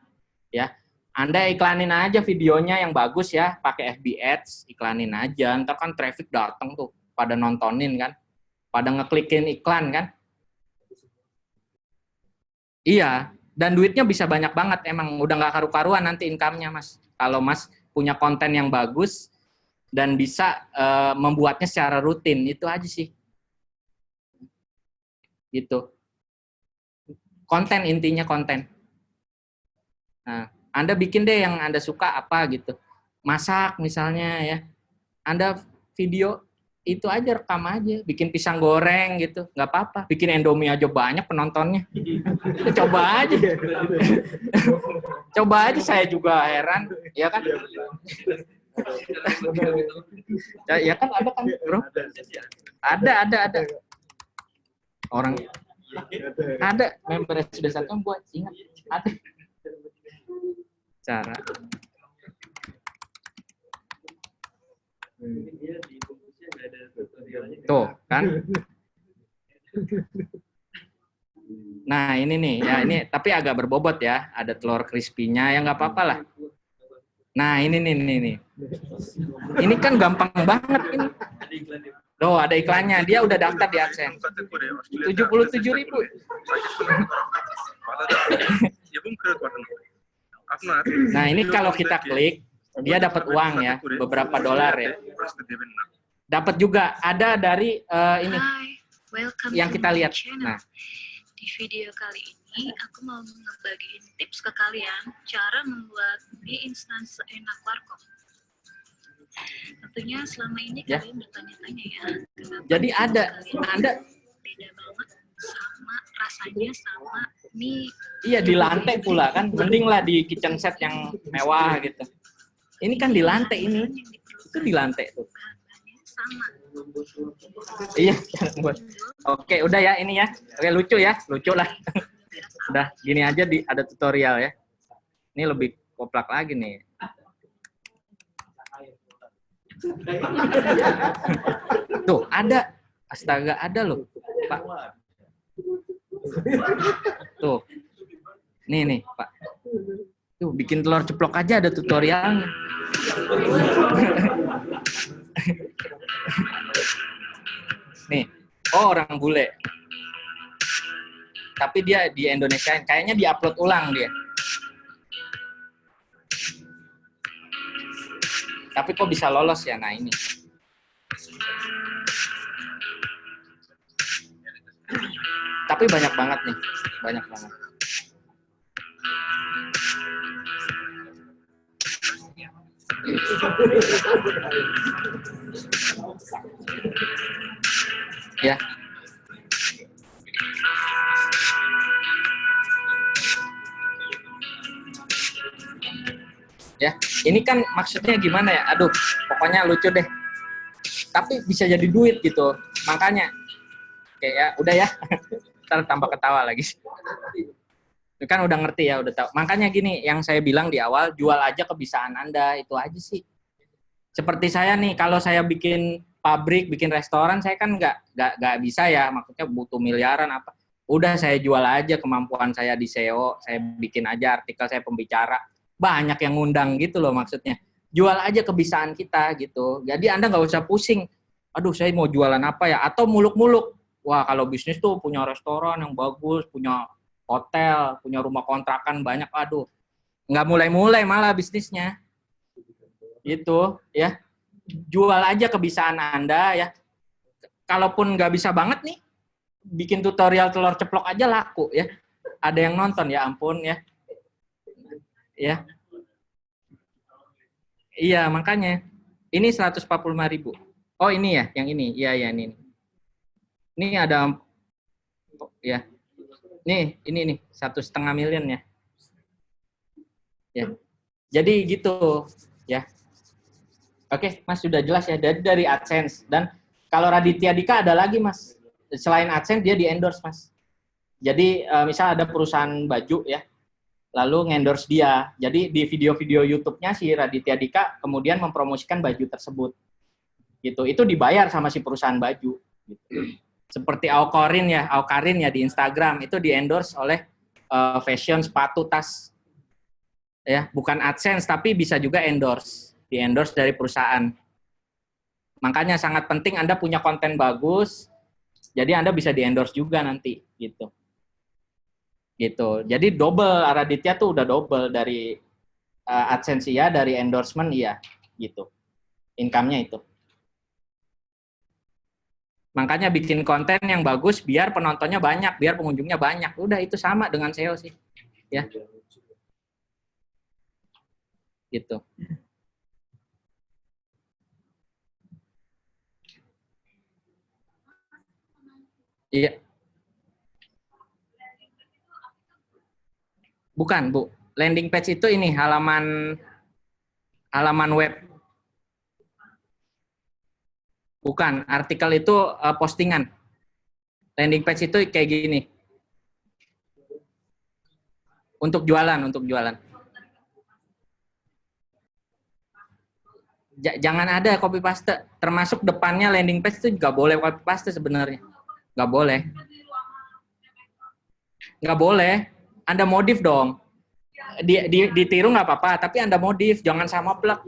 Ya. Anda iklanin aja videonya yang bagus ya, pakai FB Ads, iklanin aja. Ntar kan traffic datang tuh, pada nontonin kan. Pada ngeklikin iklan kan. Iya, dan duitnya bisa banyak banget, emang udah nggak karu-karuan nanti income-nya Mas. Kalau Mas punya konten yang bagus dan bisa membuatnya secara rutin, itu aja sih. Gitu. Konten, intinya konten. Nah, Anda bikin deh yang Anda suka apa gitu. Masak misalnya ya. Anda video itu aja, rekam aja, bikin pisang goreng gitu, nggak apa-apa. Bikin Indomie aja banyak penontonnya. Coba aja. Coba aja, saya juga heran, ya kan? Ya kan ada kan, bro? Ada. Orang ada member SB1 buat ingat, ada. Cara. Tuh, kan? Nah, ini nih, ya ini tapi agak berbobot ya. Ada telur crispy-nya, ya nggak apa-apa lah. Nah, ini nih. Ini kan gampang banget ini. Loh, ada iklannya. Dia udah daftar di AdSense. 77.000. Nah, ini kalau kita klik, dia dapat uang ya, beberapa dolar ya. Dapat juga, ada dari ini yang kita lihat. Nah, di video kali ini aku mau ngebagiin tips ke kalian cara membuat mie instan seenak warkop. Tentunya selama ini kalian bertanya-tanya ya, jadi ada beda banget sama rasanya sama mie. Iya, di lantai pula kan, mending lah di kitchen set yang mewah gitu. Ini kan di lantai ini, itu di lantai tuh. Sama. Iya. Oke, udah ya ini ya. Oke, lucu lah. Udah gini aja ada tutorial ya. Ini lebih koplak lagi nih. Tuh, ada. Astaga, ada loh, Pak. Tuh. Nih, Pak. Tuh, bikin telur ceplok aja ada tutorialnya. Nih, orang bule. Tapi dia di Indonesia, kayaknya diupload ulang dia. Tapi kok bisa lolos ya? Nah ini. Tapi banyak banget nih, banyak banget. Ya. Ya, ini kan maksudnya gimana ya? Aduh, pokoknya lucu deh. Tapi bisa jadi duit gitu. Makanya kayak udah ya. Ntar tambah ketawa lagi. Itu kan udah ngerti ya, udah tahu. Makanya gini, yang saya bilang di awal, jual aja kebisaan Anda, itu aja sih. Seperti saya nih, kalau saya bikin pabrik, bikin restoran, saya kan nggak bisa ya, maksudnya butuh miliaran apa. Udah saya jual aja kemampuan saya di SEO, saya bikin aja artikel, saya pembicara. Banyak yang ngundang gitu loh maksudnya. Jual aja kebisaan kita gitu. Jadi Anda nggak usah pusing. Aduh, saya mau jualan apa ya? Atau muluk-muluk. Wah, kalau bisnis tuh punya restoran yang bagus, punya hotel, punya rumah kontrakan banyak. Aduh, nggak mulai-mulai malah bisnisnya. Gitu ya. Jual aja kebisaan Anda ya. Kalaupun nggak bisa banget nih, bikin tutorial telur ceplok aja laku ya. Ada yang nonton ya, ampun ya. Ya. Iya, makanya. Ini 145.000. Oh, ini ya, yang ini. Iya, ini. Ini ada ya. Nih, ini nih 1,5 miliar ya. Ya. Jadi gitu ya. Oke, Mas sudah jelas ya dari AdSense. Dan kalau Raditya Dika ada lagi, Mas. Selain AdSense dia di-endorse, Mas. Jadi misal ada perusahaan baju ya. Lalu nge-endorse dia. Jadi di video-video YouTube-nya si Raditya Dika kemudian mempromosikan baju tersebut. Gitu. Itu dibayar sama si perusahaan baju. Gitu. Seperti Aukarin ya di Instagram itu di-endorse oleh fashion, sepatu, tas. Ya, bukan AdSense tapi bisa juga endorse. Di-endorse dari perusahaan. Makanya sangat penting Anda punya konten bagus. Jadi Anda bisa di-endorse juga nanti gitu. Gitu. Jadi double, Raditya tuh udah double dari AdSense ya, dari endorsement iya, gitu. Income-nya itu. Makanya bikin konten yang bagus biar penontonnya banyak, biar pengunjungnya banyak. Udah itu sama dengan SEO sih. Ya. Gitu. Iya. Bukan, Bu. Landing page itu ini halaman web. Bukan, artikel itu postingan. Landing page itu kayak gini. Untuk jualan. Jangan ada copy paste. Termasuk depannya landing page itu nggak boleh copy paste sebenarnya. Nggak boleh. Nggak boleh. Anda modif dong. Ditiru nggak apa-apa, tapi Anda modif, jangan sama plek.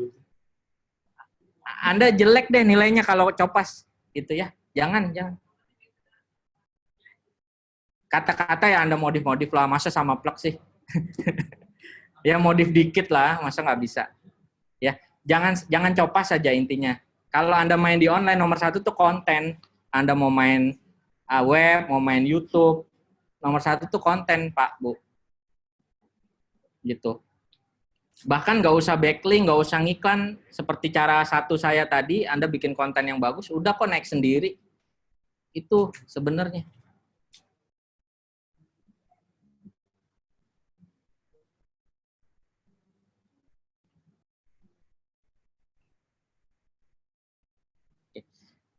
Anda jelek deh nilainya kalau copas, gitu ya. Jangan. Kata-kata ya Anda modif lah, masa sama plek sih? Ya modif dikit lah, masa nggak bisa? Ya, jangan copas saja intinya. Kalau Anda main di online, nomor satu tuh konten. Anda mau main web, mau main YouTube, nomor satu tuh konten, Pak, Bu. Gitu. Bahkan nggak usah backlink, nggak usah ngiklan. Seperti cara satu saya tadi, Anda bikin konten yang bagus, udah kok naik sendiri. Itu sebenarnya.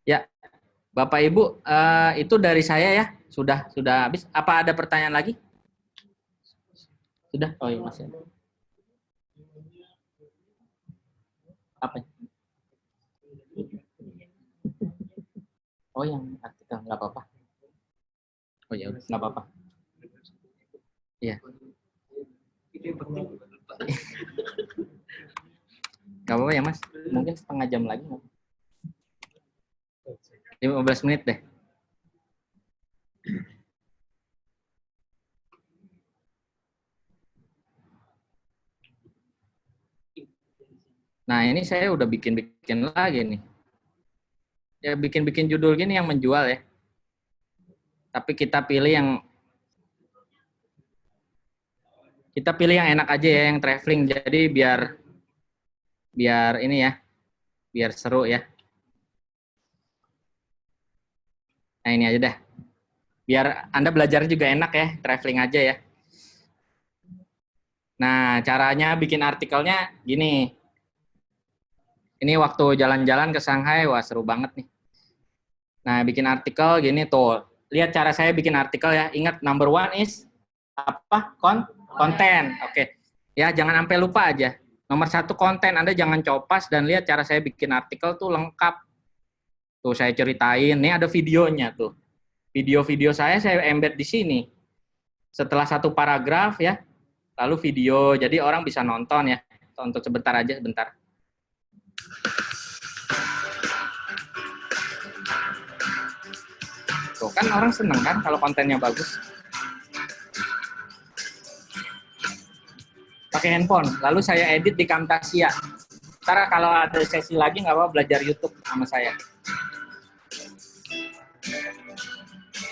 Ya, Bapak Ibu, itu dari saya ya. Sudah habis. Apa ada pertanyaan lagi? Sudah? Oh iya, masih ada. Apa? Oh, yang artikel nggak apa-apa. Oh ya, nggak apa-apa. Iya. Nggak apa-apa ya, Mas. Mungkin setengah jam lagi. 15 menit deh. Nah, ini saya udah bikin lagi nih. Ya, bikin judul gini yang menjual ya. Tapi kita pilih yang enak aja ya, yang traveling. Jadi biar ini ya, biar seru ya. Nah, ini aja dah. Biar Anda belajar juga enak ya, traveling aja ya. Nah, caranya bikin artikelnya gini. Ini waktu jalan-jalan ke Shanghai, wah seru banget nih. Nah, bikin artikel gini tuh. Lihat cara saya bikin artikel ya. Ingat, number one is apa? Konten. Oke. Ya, jangan sampai lupa aja. Nomor satu konten. Anda jangan copas dan lihat cara saya bikin artikel tuh lengkap. Tuh saya ceritain. Ini ada videonya tuh. Video-video saya embed di sini. Setelah satu paragraf ya, lalu video. Jadi orang bisa nonton ya. Tonton sebentar aja, sebentar. Tuh kan orang seneng kan kalau kontennya bagus. Pakai handphone, lalu saya edit di Camtasia. Ntar kalau ada sesi lagi nggak apa-apa, belajar YouTube sama saya.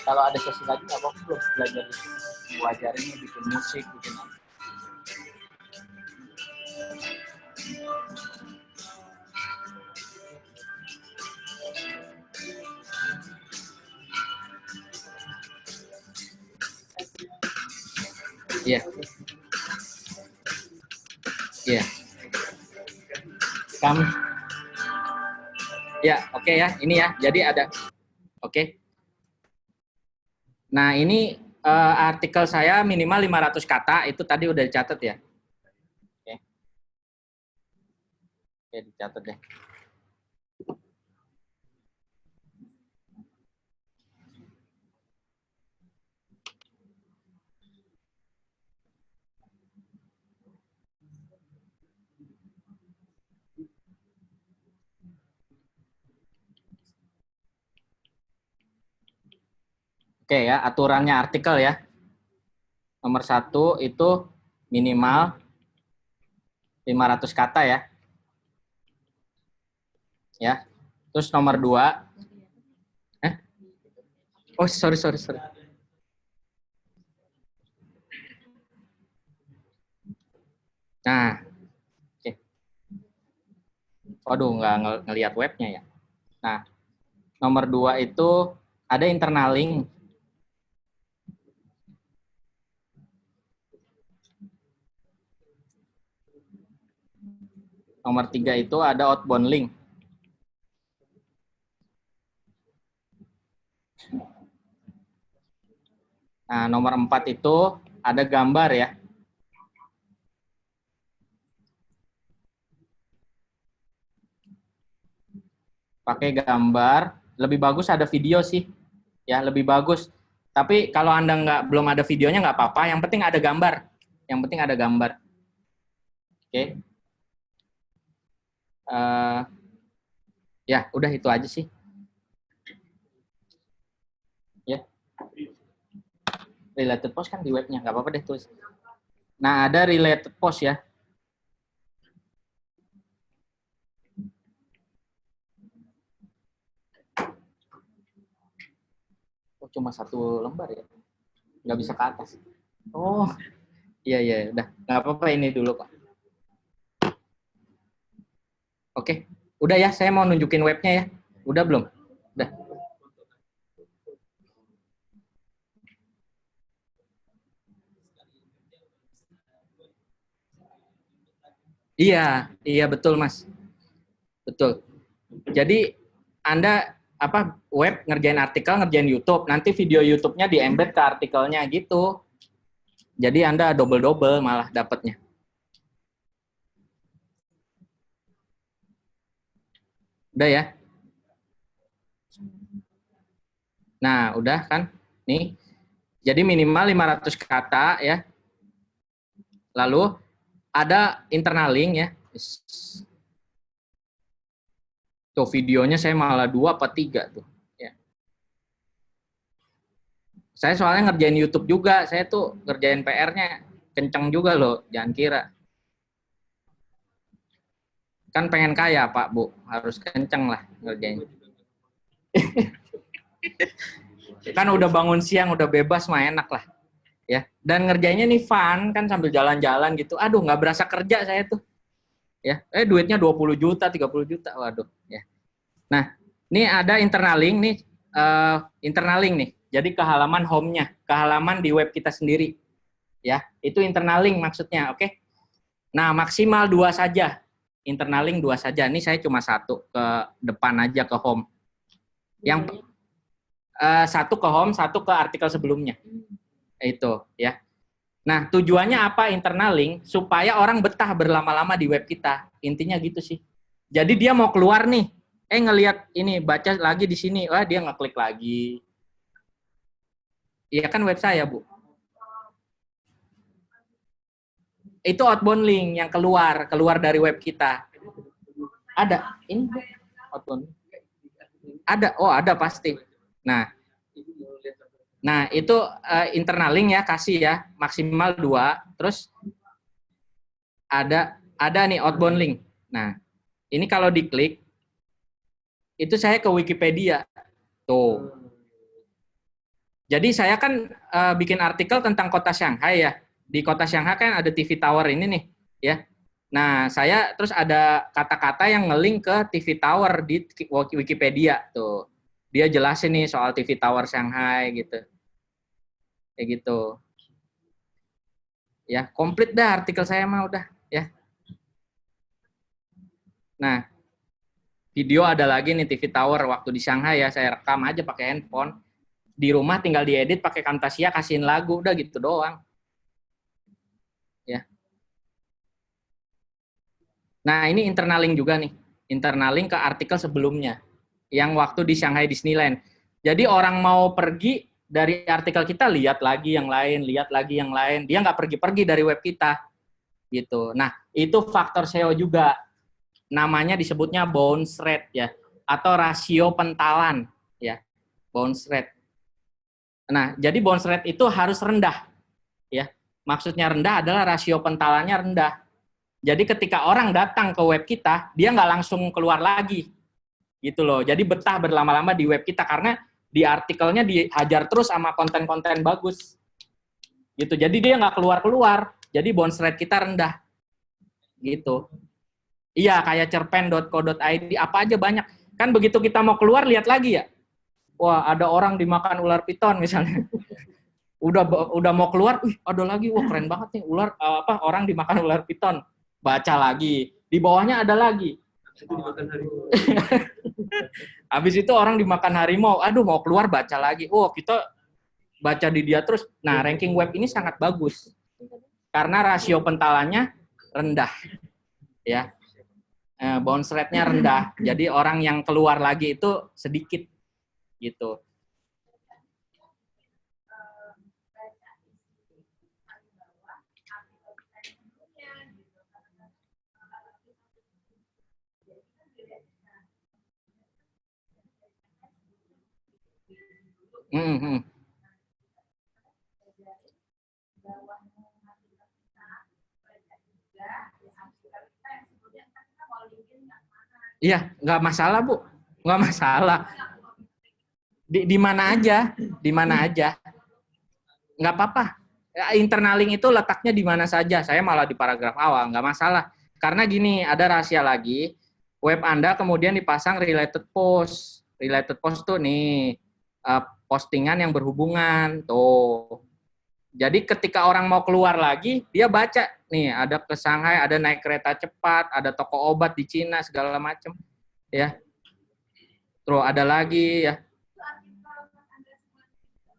Kalau ada sesi lagi nggak apa-apa, belajar YouTube. Belajarin bikin musik, bikin apa. Iya. Iya. Kamu. Ya, oke ya. Ini ya. Jadi ada. Oke. Nah, ini artikel saya minimal 500 kata. Itu tadi udah dicatat ya. Oke. Oke, dicatat deh. Oke ya, aturannya artikel ya. Nomor satu itu minimal 500 kata ya. Ya. Terus nomor dua. Oh, sorry. Nah. Oke. Waduh, nggak ngelihat webnya ya. Nah, nomor dua itu ada internal link. Nomor 3 itu ada outbound link. Nah, nomor 4 itu ada gambar ya. Pakai gambar, lebih bagus ada video sih. Ya, lebih bagus. Tapi kalau Anda belum ada videonya nggak apa-apa, yang penting ada gambar. Yang penting ada gambar. Oke. Ya, udah itu aja sih. Ya. Related post kan di webnya, nggak apa-apa deh tulis. Nah, ada related post ya. Oh, cuma 1 lembar ya? Nggak bisa ke atas. Oh, iya, iya. Udah, nggak apa-apa ini dulu kok. Oke, udah ya, saya mau nunjukin webnya ya. Udah belum? Udah. Iya, iya betul Mas. Betul. Jadi Anda web ngerjain artikel, ngerjain YouTube, nanti video YouTube-nya di-embed ke artikelnya gitu. Jadi Anda double-double malah dapatnya. Udah ya? Nah, udah kan? Nih. Jadi minimal 500 kata ya. Lalu ada internal link ya. Tuh videonya saya malah 2 apa 3 tuh. Ya. Saya soalnya ngerjain YouTube juga. Saya tuh ngerjain PR-nya kenceng juga loh. Jangan kira. Kan pengen kaya Pak Bu. Harus kenceng lah ngerjain. Kan udah bangun siang, udah bebas mah enak lah. Ya, dan ngerjainnya nih fun kan sambil jalan-jalan gitu. Aduh, nggak berasa kerja saya tuh. Ya, duitnya 20 juta, 30 juta. Waduh, ya. Nah, ini ada internal link nih, internal link nih. Jadi ke halaman home-nya, ke halaman di web kita sendiri. Ya, itu internal link maksudnya, oke? Nah, maksimal 2 saja. Internal link 2 saja. Ini saya cuma 1 ke depan aja ke home. Yang 1 ke home, 1 ke artikel sebelumnya. Itu ya. Nah, tujuannya apa internal link? Supaya orang betah berlama-lama di web kita. Intinya gitu sih. Jadi dia mau keluar nih, ngelihat ini, baca lagi di sini, wah dia ngeklik lagi. Iya kan web saya, Bu. Itu outbound link yang keluar dari web kita. Ada, ini outbound. Ada, oh ada pasti. Nah, itu internal link ya, kasih ya, maksimal 2. Terus ada nih outbound link. Nah, ini kalau diklik, itu saya ke Wikipedia. Tuh. Jadi saya kan bikin artikel tentang kota Shanghai ya. Di kota Shanghai kan ada TV Tower ini nih, ya. Nah, saya terus ada kata-kata yang ngelink ke TV Tower di Wikipedia. Tuh. Dia jelasin nih soal TV Tower Shanghai gitu. Kayak gitu. Ya, komplit dah artikel saya mah udah, ya. Nah, video ada lagi nih TV Tower waktu di Shanghai ya, saya rekam aja pakai handphone. Di rumah tinggal diedit pakai Camtasia, kasihin lagu, udah gitu doang. Ya. Nah, ini internal link juga nih. Internal link ke artikel sebelumnya. Yang waktu di Shanghai Disneyland. Jadi orang mau pergi dari artikel kita, lihat lagi yang lain, lihat lagi yang lain. Dia nggak pergi-pergi dari web kita. Gitu. Nah, itu faktor SEO juga. Namanya disebutnya bounce rate ya, atau rasio pentalan ya. Bounce rate. Nah, jadi bounce rate itu harus rendah. Ya. Maksudnya rendah adalah rasio pentalannya rendah. Jadi ketika orang datang ke web kita, dia nggak langsung keluar lagi. Gitu loh. Jadi betah berlama-lama di web kita karena di artikelnya dihajar terus sama konten-konten bagus. Gitu. Jadi dia nggak keluar-keluar. Jadi bounce rate kita rendah. Gitu. Iya, kayak cerpen.co.id, apa aja banyak. Kan begitu kita mau keluar, lihat lagi ya. Wah, ada orang dimakan ular piton misalnya. Udah mau keluar, ada lagi, wah keren banget nih, orang dimakan ular piton. Baca lagi. Di bawahnya ada lagi. Habis itu orang dimakan harimau. Aduh, mau keluar baca lagi. Oh, kita baca di dia terus. Nah, ranking web ini sangat bagus. Karena rasio pentalannya rendah. Ya. Bounce rate-nya rendah. Jadi orang yang keluar lagi itu sedikit. Gitu. Iya, nggak masalah Bu, nggak masalah. Di mana aja, di mana aja. Nggak apa-apa. Internal link itu letaknya di mana saja. Saya malah di paragraf awal, nggak masalah. Karena gini, ada rahasia lagi. Web Anda kemudian dipasang related post. Related post tuh nih, postingan yang berhubungan. Tuh. Jadi ketika orang mau keluar lagi, dia baca. Nih, ada ke Shanghai, ada naik kereta cepat, ada toko obat di Cina, segala macam. Ya. Terus ada lagi ya.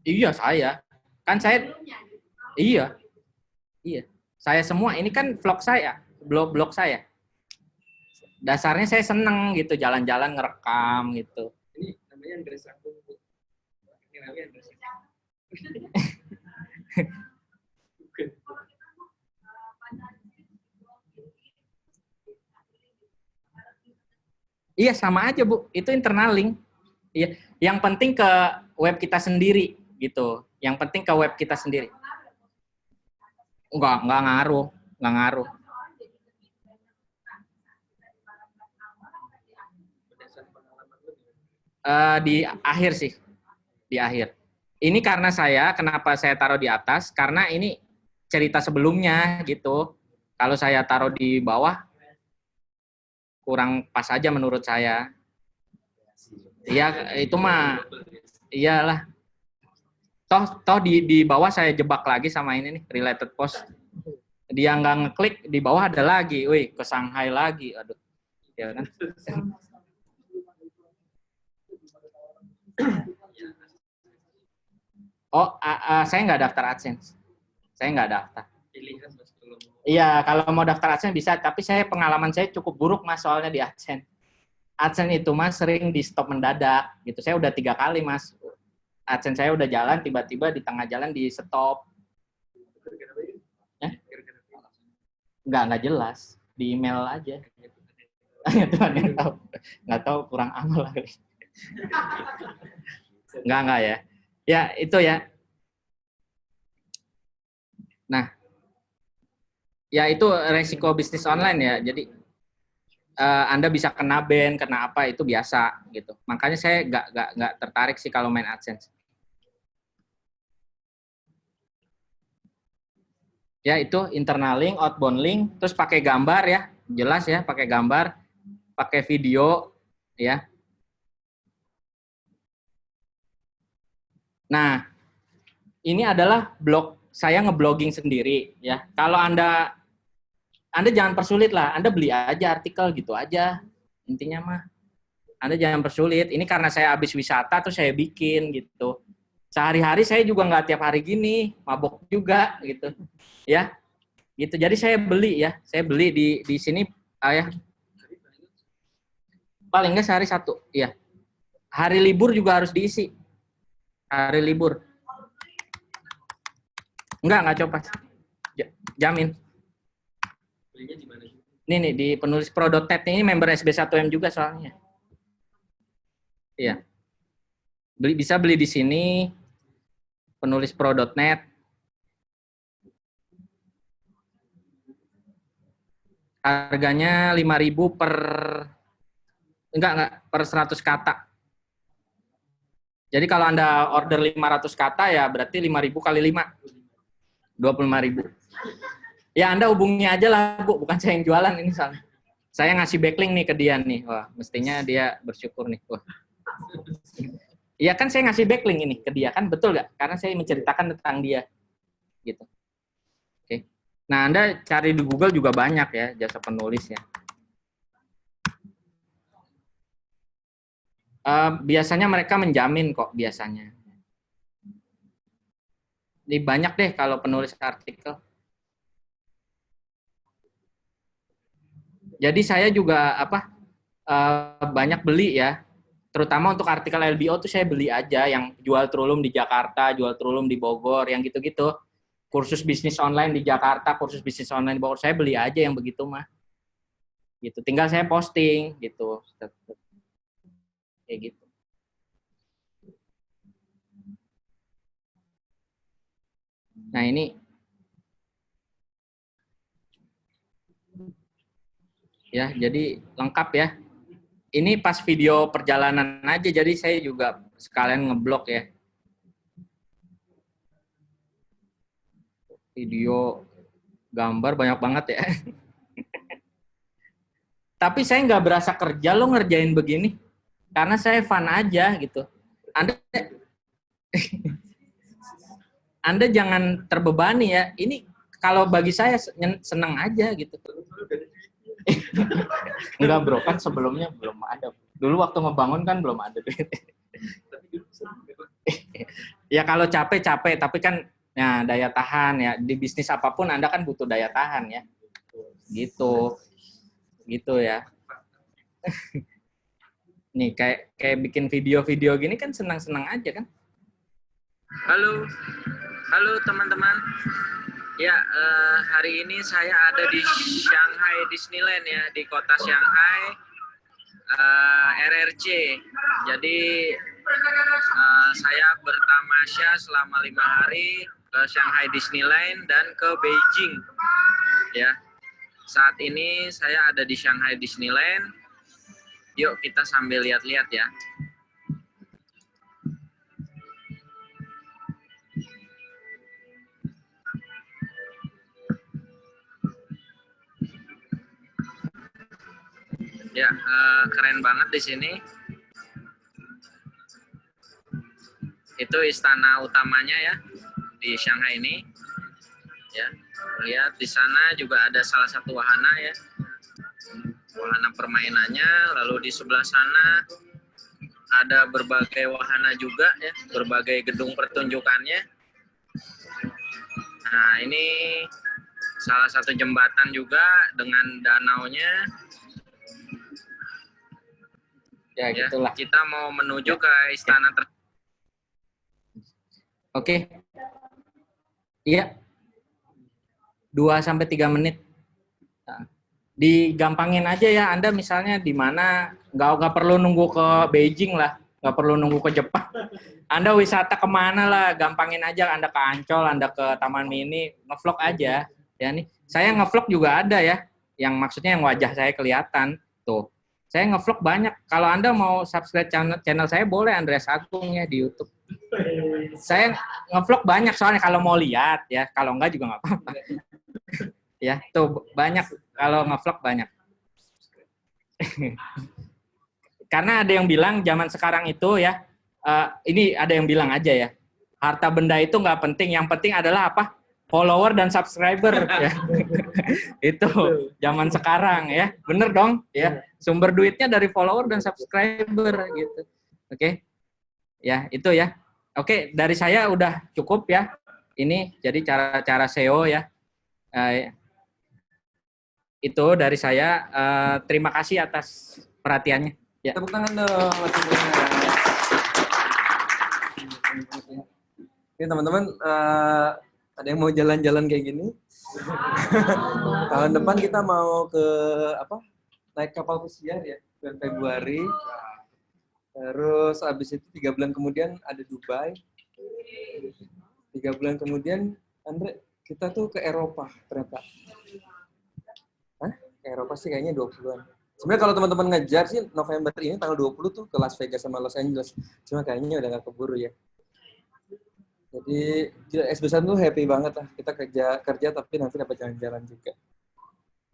Iya, saya. Kan saya, iya. Iya. Saya semua, ini kan vlog saya, blog saya. Dasarnya saya seneng gitu, jalan-jalan ngerekam gitu. Ini namanya Andres Agung. Ini namanya Andres Agung. Iya, sama aja, Bu. Itu internal link. Iya. Yang penting ke web kita sendiri gitu. Yang penting ke web kita sendiri. Enggak ngaruh, enggak ngaruh. Di akhir sih, di akhir. Ini karena kenapa saya taruh di atas? Karena ini cerita sebelumnya gitu. Kalau saya taruh di bawah, kurang pas aja menurut saya. Iya, itu mah, iyalah. Toh di bawah saya jebak lagi sama ini nih, related post. Dia nggak ngeklik, di bawah ada lagi, wih, ke Shanghai lagi, aduh. Ya kan? Oh, saya nggak daftar AdSense. Saya nggak daftar. Iya, kalau mau daftar AdSense bisa, tapi pengalaman saya cukup buruk Mas soalnya di AdSense. AdSense itu Mas sering di stop mendadak gitu. Saya udah 3 kali Mas. AdSense saya udah jalan, tiba-tiba di tengah jalan di stop. Nggak jelas. Di email aja. Tuhan yang tahu. Nggak tahu, kurang amal lah. Nggak ya. Ya, itu ya. Nah, ya itu resiko bisnis online ya. Jadi Anda bisa kena ban, kena apa itu biasa gitu. Makanya saya nggak tertarik sih kalau main AdSense. Ya itu internal link, outbound link, terus pakai gambar ya, jelas ya, pakai gambar, pakai video ya. Nah, ini adalah blog saya ngeblogging sendiri ya. Kalau Anda jangan persulit lah, Anda beli aja artikel gitu aja. Intinya mah Anda jangan persulit. Ini karena saya habis wisata terus saya bikin gitu. Sehari-hari saya juga nggak tiap hari gini, mabok juga gitu. Ya. Gitu. Jadi saya beli ya. Saya beli di sini ya. Paling nggak sehari 1, ya. Hari libur juga harus diisi. Hari libur. Nggak copas. Jamin. Nih di penulis pro.net ini member SB1M juga soalnya. Iya. Bisa beli di sini. Penulis pro.net. Harganya 5.000 per per 100 kata. Jadi kalau Anda order 500 kata ya berarti 5.000 kali 5. 25.000. Ya Anda hubungi aja lah Bu, bukan saya yang jualan ini soalnya. Saya ngasih backlink nih ke dia nih. Wah, mestinya dia bersyukur nih. Wah. Iya kan saya ngasih backlink ini ke dia kan, betul nggak? Karena saya menceritakan tentang dia. Gitu. Oke. Nah, Anda cari di Google juga banyak ya jasa penulis ya. Biasanya mereka menjamin kok biasanya. Ini banyak deh kalau penulis artikel. Jadi saya juga banyak beli ya. Terutama untuk artikel LBO tuh saya beli aja yang jual trulum di Jakarta, jual trulum di Bogor, yang gitu-gitu. Kursus bisnis online di Jakarta, kursus bisnis online di Bogor, saya beli aja yang begitu mah. Gitu. Tinggal saya posting gitu. Kayak gitu. Nah, ini ya, jadi lengkap ya. ini pas video perjalanan aja, jadi saya juga sekalian ngeblok ya. Video, gambar banyak banget ya. Tapi saya nggak berasa kerja lo ngerjain begini, karena saya fun aja gitu. Anda jangan terbebani ya. Ini kalau bagi saya seneng aja gitu. Enggak bro, kan sebelumnya belum ada. Dulu waktu ngebangun kan belum ada duit. Ya kalau capek-capek, tapi kan ya daya tahan ya. Di bisnis apapun Anda kan butuh daya tahan ya. Gitu. Gitu ya. Nih kayak bikin video-video gini kan senang-senang aja kan. Halo teman-teman. Ya, hari ini saya ada di Shanghai Disneyland ya, di kota Shanghai, RRC. Jadi saya bertamasya selama 5 hari ke Shanghai Disneyland dan ke Beijing. Ya, saat ini saya ada di Shanghai Disneyland. Yuk kita sambil lihat-lihat ya. Ya, keren banget di sini. Itu istana utamanya ya di Shanghai ini. Ya, lihat di sana juga ada salah satu wahana ya. Wahana permainannya, lalu di sebelah sana ada berbagai wahana juga ya, berbagai gedung pertunjukannya. Nah, ini salah satu jembatan juga dengan danaunya. Ya, gitulah. Kita mau menuju ke istana Oke. Iya. 2-3 menit. Nah, digampangin aja ya, Anda misalnya di mana, nggak perlu nunggu ke Beijing lah, nggak perlu nunggu ke Jepang. Anda wisata kemana lah, gampangin aja, Anda ke Ancol, Anda ke Taman Mini, ngevlog aja. Ya nih, saya ngevlog juga ada ya, yang maksudnya yang wajah saya kelihatan tuh. Saya ngevlog banyak. Kalau Anda mau subscribe channel saya, boleh Andreas Agung ya di YouTube. Saya ngevlog banyak soalnya kalau mau lihat ya, kalau enggak juga nggak apa-apa. Ya, tuh banyak, kalau ngevlog banyak. Karena ada yang bilang zaman sekarang itu ya, ini ada yang bilang aja ya, harta benda itu nggak penting, yang penting adalah apa? Follower dan subscriber ya. Itu zaman sekarang ya, bener dong ya. Sumber duitnya dari follower dan subscriber gitu. Oke, ya itu ya. Oke, dari saya udah cukup ya. Ini jadi cara-cara SEO ya. Itu dari saya. Terima kasih atas perhatiannya. Ya. Tepuk tangan dong. Oke teman-teman, ada yang mau jalan-jalan kayak gini? Tahun depan kita mau ke apa? Naik kapal pesiar ya, bulan Februari. Terus habis itu 3 bulan kemudian ada Dubai. 3 bulan kemudian, Andre, kita tuh ke Eropa ternyata. Hah? Ke Eropa sih kayaknya 20-an. Sebenarnya kalau teman-teman ngejar sih November ini tanggal 20 tuh ke Las Vegas sama Los Angeles. Cuma kayaknya udah gak keburu ya. Jadi SB1 tuh happy banget lah. Kita kerja tapi nanti dapat jalan-jalan juga.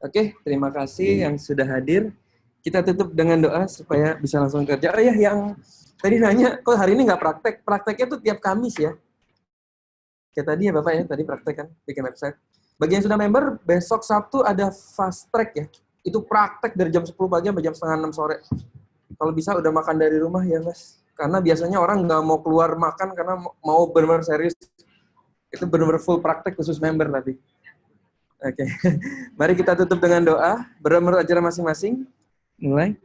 Oke, terima kasih yang sudah hadir. Kita tutup dengan doa supaya bisa langsung kerja. Oh ya, yang tadi nanya, kok hari ini nggak praktek? Prakteknya tuh tiap Kamis ya. Kayak tadi ya Bapak ya, tadi praktek kan, bikin website. Bagi yang sudah member, besok Sabtu ada fast track ya. Itu praktek dari jam 10 pagi sampai jam setengah 6 sore. Kalau bisa udah makan dari rumah ya Mas. Karena biasanya orang nggak mau keluar makan karena mau benar-benar serius. Itu benar-benar full praktek khusus member tadi. Oke. Mari kita tutup dengan doa. Menurut ajaran masing-masing. Mulai.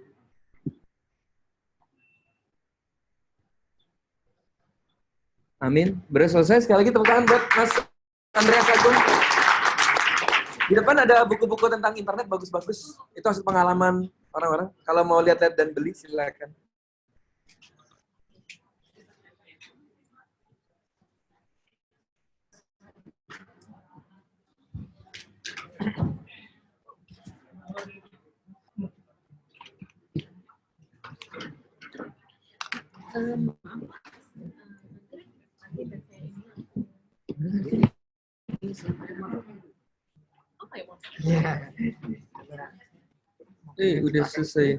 Amin. Beres selesai. Sekali lagi tepuk tangan buat Mas Andreas Agung. Di depan ada buku-buku tentang internet bagus-bagus. Itu hasil pengalaman orang-orang. Kalau mau lihat-lihat dan beli, silakan. Udah selesai.